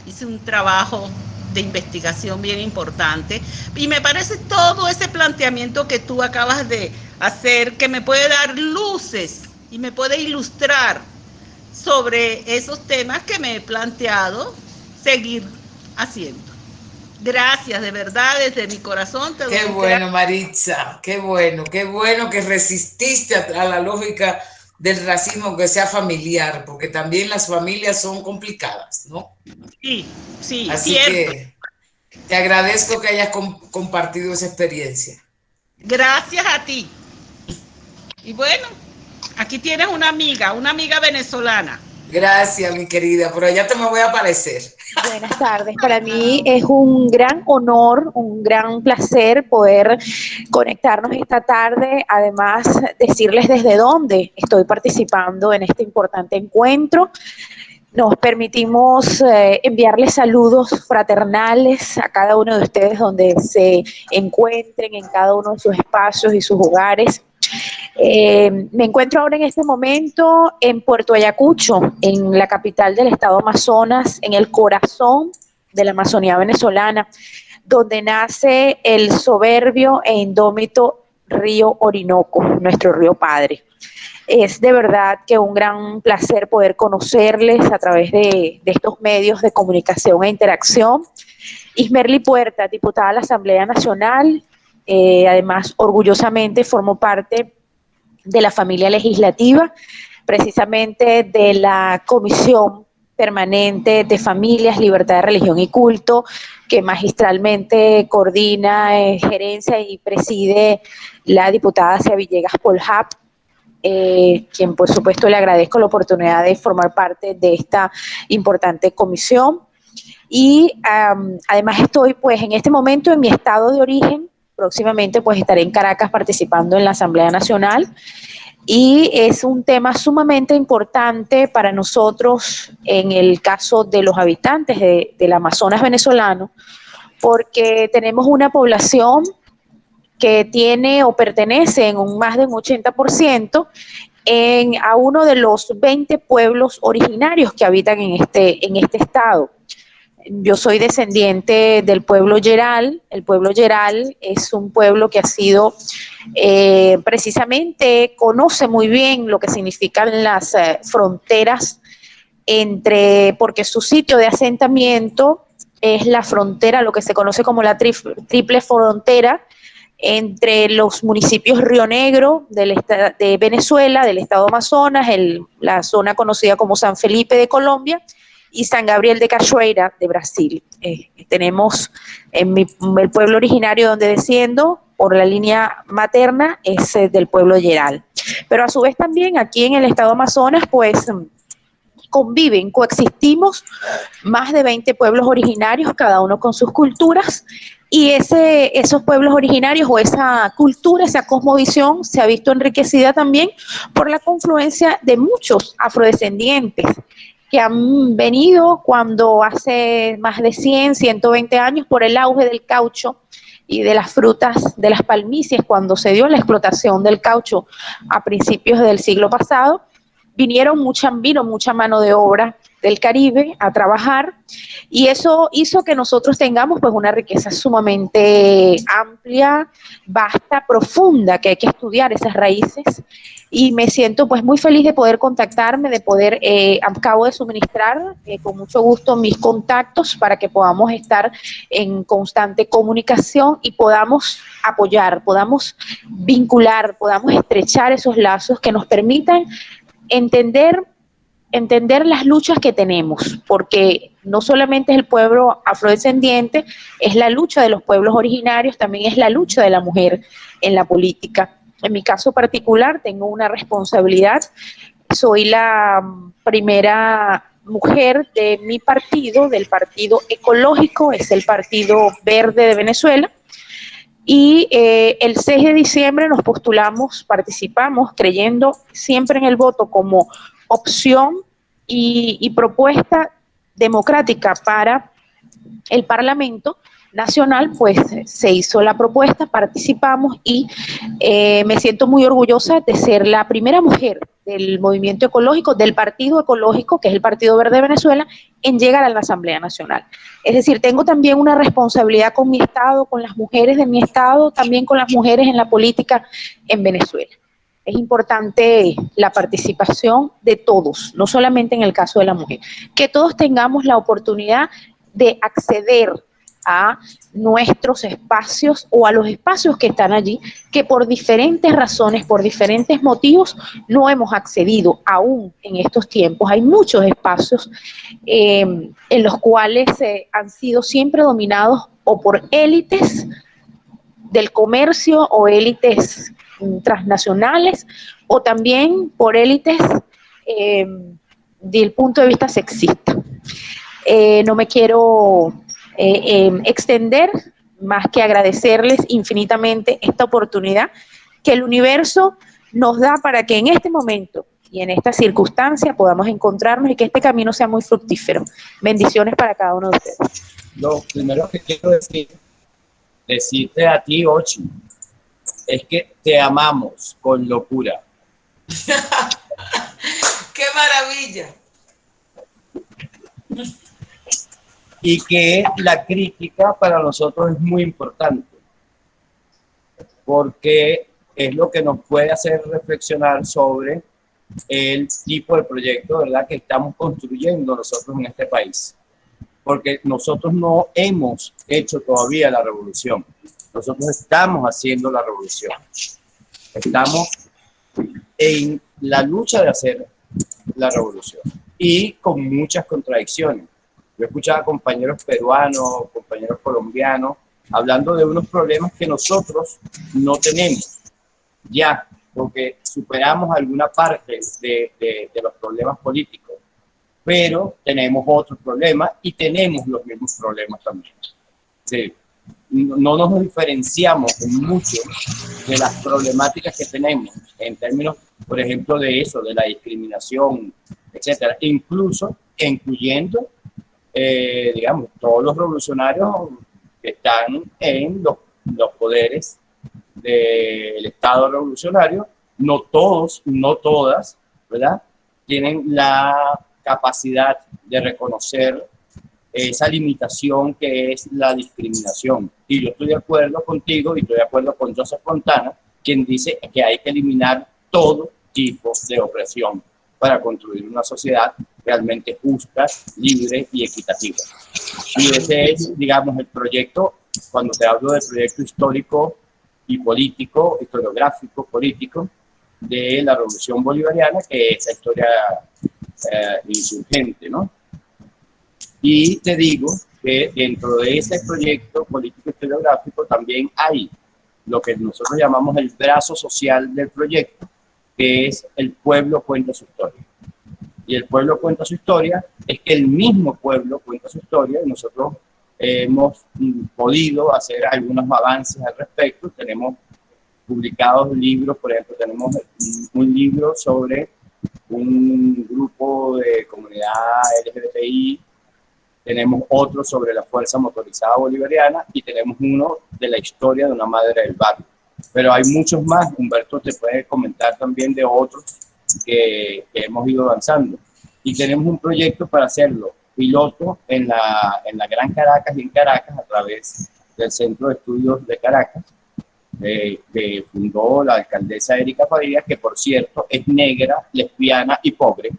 Hice un trabajo de investigación bien importante. Y me parece todo ese planteamiento que tú acabas de hacer, que me puede dar luces y me puede ilustrar sobre esos temas que me he planteado seguir haciendo. Gracias, de verdad, desde mi corazón. Qué bueno, Maritza, qué bueno que resististe a la lógica del racismo que sea familiar, porque también las familias son complicadas, ¿no? Sí, Así cierto. que te agradezco que hayas compartido esa experiencia. Gracias a ti. Y bueno, aquí tienes una amiga venezolana. Gracias, mi querida, pero ya te me voy a aparecer. Buenas tardes, para mí es un gran honor, un gran placer poder conectarnos esta tarde, además decirles desde dónde estoy participando en este importante encuentro. Nos permitimos enviarles saludos fraternales a cada uno de ustedes donde se encuentren en cada uno de sus espacios y sus hogares. Me encuentro ahora en este momento en Puerto Ayacucho, en la capital del estado Amazonas, en el corazón de la Amazonía venezolana, donde nace el soberbio e indómito río Orinoco, nuestro río padre. Es de verdad que un gran placer poder conocerles a través de estos medios de comunicación e interacción. Ismerly Puerta, diputada de la Asamblea Nacional, además orgullosamente formó parte de la familia legislativa, precisamente de la Comisión Permanente de Familias, Libertad de Religión y Culto, que magistralmente coordina, gerencia y preside la diputada Asia Villegas Poljap, quien por supuesto le agradezco la oportunidad de formar parte de esta importante comisión. Y además estoy pues en este momento en mi estado de origen, próximamente pues estaré en Caracas participando en la Asamblea Nacional, y es un tema sumamente importante para nosotros en el caso de los habitantes del Amazonas venezolano, porque tenemos una población que tiene o pertenece en más de un 80% a uno de los 20 pueblos originarios que habitan en este estado. Yo soy descendiente del pueblo Yeral. El pueblo Yeral es un pueblo que ha sido, precisamente, conoce muy bien lo que significan las fronteras porque su sitio de asentamiento es la frontera, lo que se conoce como la triple frontera, entre los municipios Río Negro de Venezuela, del estado Amazonas, la zona conocida como San Felipe de Colombia, y San Gabriel de Cachoeira de Brasil. Tenemos el pueblo originario donde desciendo, por la línea materna, es del pueblo Yeral. Pero a su vez también aquí en el estado Amazonas, pues coexistimos más de 20 pueblos originarios, cada uno con sus culturas, y esos pueblos originarios o esa cultura, esa cosmovisión se ha visto enriquecida también por la confluencia de muchos afrodescendientes que han venido cuando hace más de 100, 120 años, por el auge del caucho y de las frutas, de las palmicias, cuando se dio la explotación del caucho a principios del siglo pasado, vino mucha mano de obra del Caribe a trabajar, y eso hizo que nosotros tengamos pues una riqueza sumamente amplia, vasta, profunda, que hay que estudiar esas raíces, y me siento pues muy feliz de poder contactarme, de poder, acabo de suministrar con mucho gusto mis contactos para que podamos estar en constante comunicación y podamos apoyar, podamos vincular, podamos estrechar esos lazos que nos permitan entender las luchas que tenemos, porque no solamente es el pueblo afrodescendiente, es la lucha de los pueblos originarios, también es la lucha de la mujer en la política. En mi caso particular tengo una responsabilidad, soy la primera mujer de mi partido, del Partido Ecológico, es el Partido Verde de Venezuela, y el 6 de diciembre nos postulamos, participamos, creyendo siempre en el voto como opción y propuesta democrática para el Parlamento Nacional. Pues se hizo la propuesta, participamos, y me siento muy orgullosa de ser la primera mujer del movimiento ecológico, del Partido Ecológico, que es el Partido Verde de Venezuela, en llegar a la Asamblea Nacional. Es decir, tengo también una responsabilidad con mi estado, con las mujeres de mi estado, también con las mujeres en la política en Venezuela. Es importante la participación de todos, no solamente en el caso de la mujer, que todos tengamos la oportunidad de acceder a nuestros espacios o a los espacios que están allí, que por diferentes razones, por diferentes motivos, no hemos accedido aún en estos tiempos. Hay muchos espacios en los cuales han sido siempre dominados o por élites del comercio o élites transnacionales, o también por élites del punto de vista sexista. No me quiero extender más que agradecerles infinitamente esta oportunidad que el universo nos da para que en este momento y en esta circunstancia podamos encontrarnos y que este camino sea muy fructífero. Bendiciones para cada uno de ustedes. Lo primero que quiero decirte a ti, Ochi, es que te amamos con locura. ¡Qué maravilla! Y que la crítica para nosotros es muy importante, porque es lo que nos puede hacer reflexionar sobre el tipo de proyecto, ¿verdad?, que estamos construyendo nosotros en este país. Porque nosotros no hemos hecho todavía la revolución. Nosotros estamos haciendo la revolución. Estamos en la lucha de hacer la revolución y con muchas contradicciones. Yo escuchaba a compañeros peruanos, compañeros colombianos, hablando de unos problemas que nosotros no tenemos ya, porque superamos alguna parte de los problemas políticos, pero tenemos otros problemas y tenemos los mismos problemas también. Sí. No nos diferenciamos mucho de las problemáticas que tenemos en términos, por ejemplo, de eso, de la discriminación, etcétera, incluyendo, digamos, todos los revolucionarios que están en los poderes del Estado revolucionario. No todos, no todas, ¿verdad?, tienen la capacidad de reconocer esa limitación que es la discriminación. Y yo estoy de acuerdo contigo y estoy de acuerdo con Joseph Fontana, quien dice que hay que eliminar todo tipo de opresión para construir una sociedad realmente justa, libre y equitativa. Y ese es, digamos, el proyecto, cuando te hablo del proyecto histórico y político, historiográfico, político, de la Revolución Bolivariana, que es la historia insurgente, ¿no? Y te digo que dentro de ese proyecto político historiográfico también hay lo que nosotros llamamos el brazo social del proyecto, que es el pueblo cuenta su historia. Y el pueblo cuenta su historia es que el mismo pueblo cuenta su historia y nosotros hemos podido hacer algunos avances al respecto. Tenemos publicados libros, por ejemplo, tenemos un libro sobre un grupo de comunidad LGBTI, tenemos otro sobre la Fuerza Motorizada Bolivariana y tenemos uno de la historia de una madre del barrio. Pero hay muchos más. Humberto te puede comentar también de otros que hemos ido avanzando. Y tenemos un proyecto para hacerlo piloto en la Gran Caracas y en Caracas a través del Centro de Estudios de Caracas, que fundó la alcaldesa Erika Farías, que por cierto es negra, lesbiana y pobre.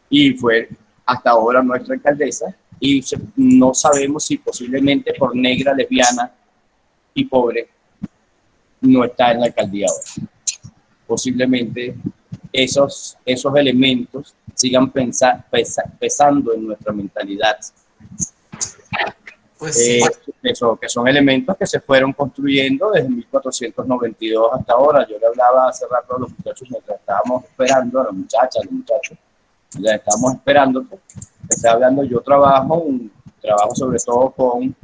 Y fue hasta ahora nuestra alcaldesa, y no sabemos si posiblemente por negra, lesbiana y pobre no está en la alcaldía ahora. Posiblemente esos elementos sigan pesando en nuestra mentalidad. Pues sí. Eso, que son elementos que se fueron construyendo desde 1492 hasta ahora. Yo le hablaba hace rato a los muchachos mientras estábamos esperando, a las muchachas, a los muchachos, ya estábamos esperando. Estaba hablando, yo trabajo sobre todo con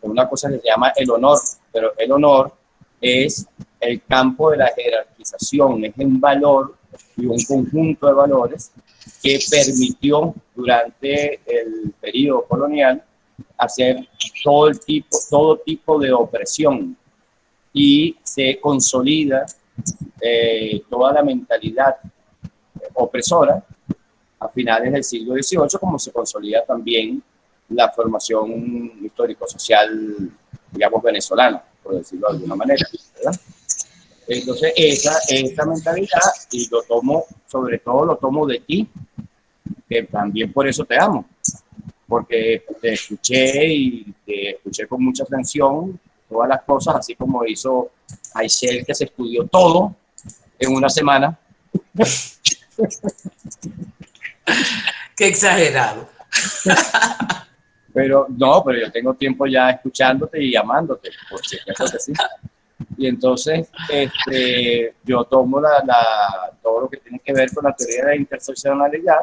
una cosa que se llama el honor, pero el honor es el campo de la jerarquización, es un valor y un conjunto de valores que permitió durante el periodo colonial hacer todo tipo de opresión, y se consolida toda la mentalidad opresora a finales del siglo XVIII, como se consolida también la formación histórico-social, digamos, venezolana, por decirlo de alguna manera, ¿verdad? Entonces, esa mentalidad, y sobre todo lo tomo de ti, que también por eso te amo, porque te escuché con mucha atención todas las cosas, así como hizo Aishel, que se estudió todo en una semana. Qué exagerado. Pero yo tengo tiempo ya escuchándote y amándote, porque eso que sí. Y entonces yo tomo todo lo que tiene que ver con la teoría de la interseccionalidad,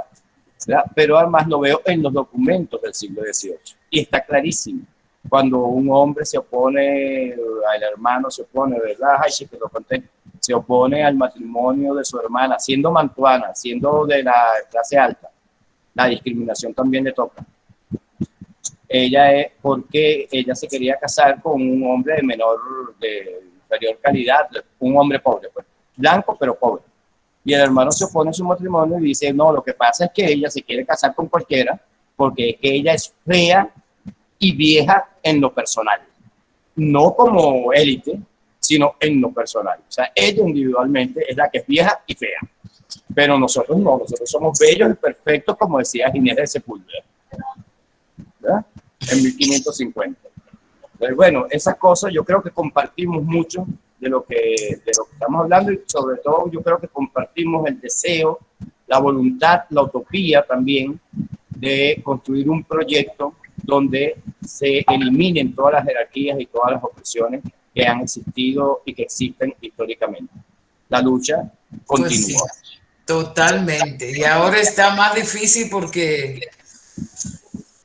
¿verdad? Pero además lo veo en los documentos del siglo XVIII. Y está clarísimo. Cuando un hombre se opone, el hermano se opone, ¿verdad? Ay, sí, te lo conté. Se opone al matrimonio de su hermana, siendo mantuana, siendo de la clase alta. La discriminación también le toca. Porque ella se quería casar con un hombre de inferior calidad, un hombre pobre, pues, blanco pero pobre. Y el hermano se opone a su matrimonio y dice, no, lo que pasa es que ella se quiere casar con cualquiera porque es que ella es fea y vieja en lo personal. no como élite, sino en lo personal. O sea, ella individualmente es la que es vieja y fea, pero nosotros no, nosotros somos bellos y perfectos, como decía Ginés de Sepúlveda, ¿verdad? En 1550. Entonces, bueno, esas cosas yo creo que compartimos mucho de lo que estamos hablando, y sobre todo yo creo que compartimos el deseo, la voluntad, la utopía también de construir un proyecto donde se eliminen todas las jerarquías y todas las opresiones que han existido y que existen históricamente. La lucha continúa. Pues sí, totalmente. Y ahora está más difícil porque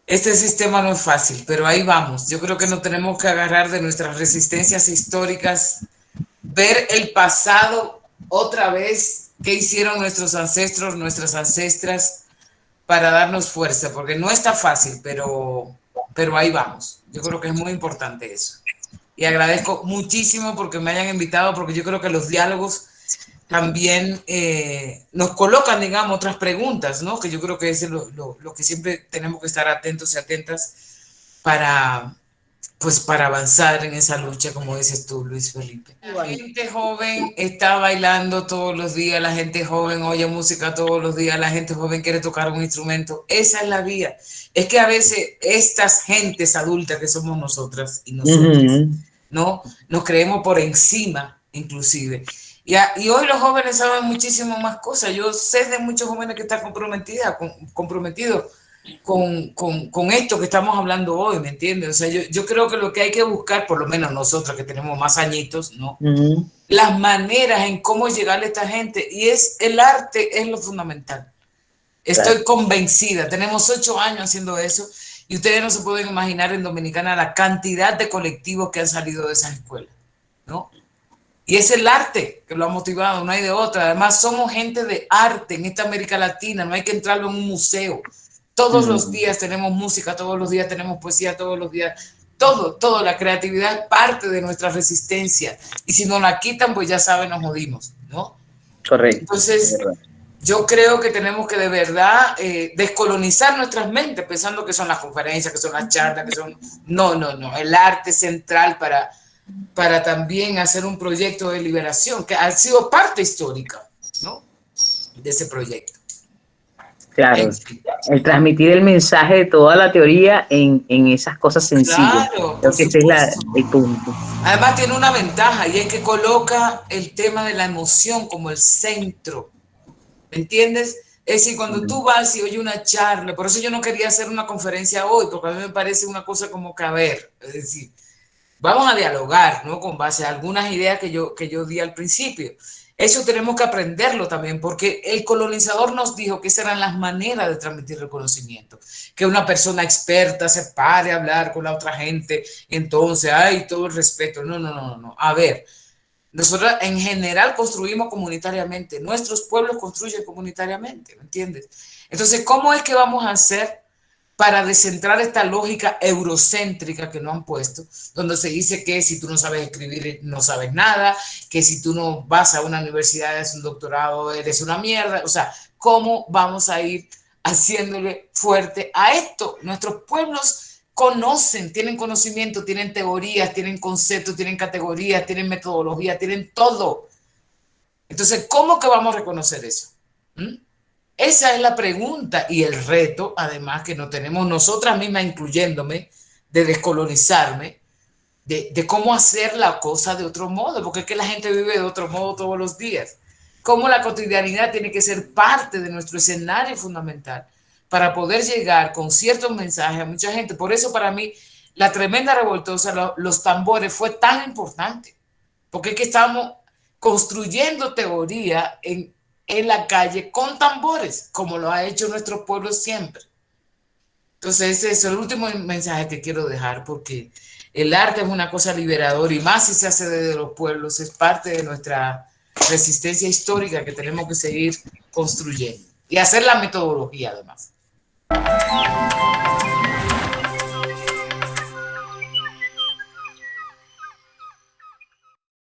este sistema no es fácil, pero ahí vamos. Yo creo que nos tenemos que agarrar de nuestras resistencias históricas, ver el pasado otra vez, qué hicieron nuestros ancestros, nuestras ancestras, para darnos fuerza, porque no está fácil, pero ahí vamos. Yo creo que es muy importante eso. Y agradezco muchísimo porque me hayan invitado, porque yo creo que los diálogos también nos colocan, digamos, otras preguntas, ¿no? Que yo creo que es lo que siempre tenemos que estar atentos y atentas para, pues, para avanzar en esa lucha, como dices tú, Luis Felipe. La gente joven está bailando todos los días, la gente joven oye música todos los días, la gente joven quiere tocar un instrumento. Esa es la vía. Es que a veces estas gentes adultas que somos nosotras y nosotros, ¿no? Nos creemos por encima, inclusive. Y hoy los jóvenes saben muchísimo más cosas. Yo sé de muchos jóvenes que están comprometidos con esto que estamos hablando hoy, ¿me entiendes? O sea, yo creo que lo que hay que buscar, por lo menos nosotros que tenemos más añitos, ¿no? Las maneras en cómo llegarle a esta gente, y el arte es lo fundamental. Estoy convencida, tenemos 8 años haciendo eso, y ustedes no se pueden imaginar en Dominicana la cantidad de colectivos que han salido de esas escuelas, ¿no? Y es el arte que lo ha motivado, no hay de otra. Además, somos gente de arte en esta América Latina, no hay que entrarlo en un museo. Todos los días tenemos música, todos los días tenemos poesía, todos los días, todo, la creatividad es parte de nuestra resistencia. Y si nos la quitan, pues ya saben, nos jodimos, ¿no? Correcto. Entonces, yo creo que tenemos que de verdad descolonizar nuestras mentes, pensando que son las conferencias, que son las charlas, que son... No, el arte es central para también hacer un proyecto de liberación, que ha sido parte histórica, ¿no? De ese proyecto. Claro, el transmitir el mensaje de toda la teoría en esas cosas sencillas. Claro, creo que ese es el punto. Además tiene una ventaja, y es que coloca el tema de la emoción como el centro, ¿me entiendes? Es decir, cuando tú vas y oyes una charla, por eso yo no quería hacer una conferencia hoy, porque a mí me parece una cosa como que, a ver, es decir, vamos a dialogar, ¿no? Con base a algunas ideas que yo di al principio. Eso tenemos que aprenderlo también, porque el colonizador nos dijo que esas eran las maneras de transmitir el conocimiento. Que una persona experta se pare a hablar con la otra gente, entonces, hay todo el respeto. No. A ver, nosotros en general construimos comunitariamente, nuestros pueblos construyen comunitariamente, ¿me entiendes? Entonces, ¿cómo es que vamos a hacer para descentrar esta lógica eurocéntrica que nos han puesto, donde se dice que si tú no sabes escribir no sabes nada, que si tú no vas a una universidad, haces un doctorado, eres una mierda? O sea, ¿cómo vamos a ir haciéndole fuerte a esto? Nuestros pueblos conocen, tienen conocimiento, tienen teorías, tienen conceptos, tienen categorías, tienen metodología, tienen todo. Entonces, ¿cómo que vamos a reconocer eso? Esa es la pregunta y el reto, además, que nos tenemos nosotras mismas, incluyéndome, de descolonizarme, de cómo hacer la cosa de otro modo, porque es que la gente vive de otro modo todos los días. Cómo la cotidianidad tiene que ser parte de nuestro escenario fundamental para poder llegar con ciertos mensajes a mucha gente. Por eso, para mí, la tremenda revoltosa, los tambores, fue tan importante, porque es que estamos construyendo teoría en la calle con tambores, como lo ha hecho nuestro pueblo siempre. Entonces, ese es el último mensaje que quiero dejar, porque el arte es una cosa liberadora, y más si se hace desde los pueblos, es parte de nuestra resistencia histórica que tenemos que seguir construyendo y hacer la metodología, además.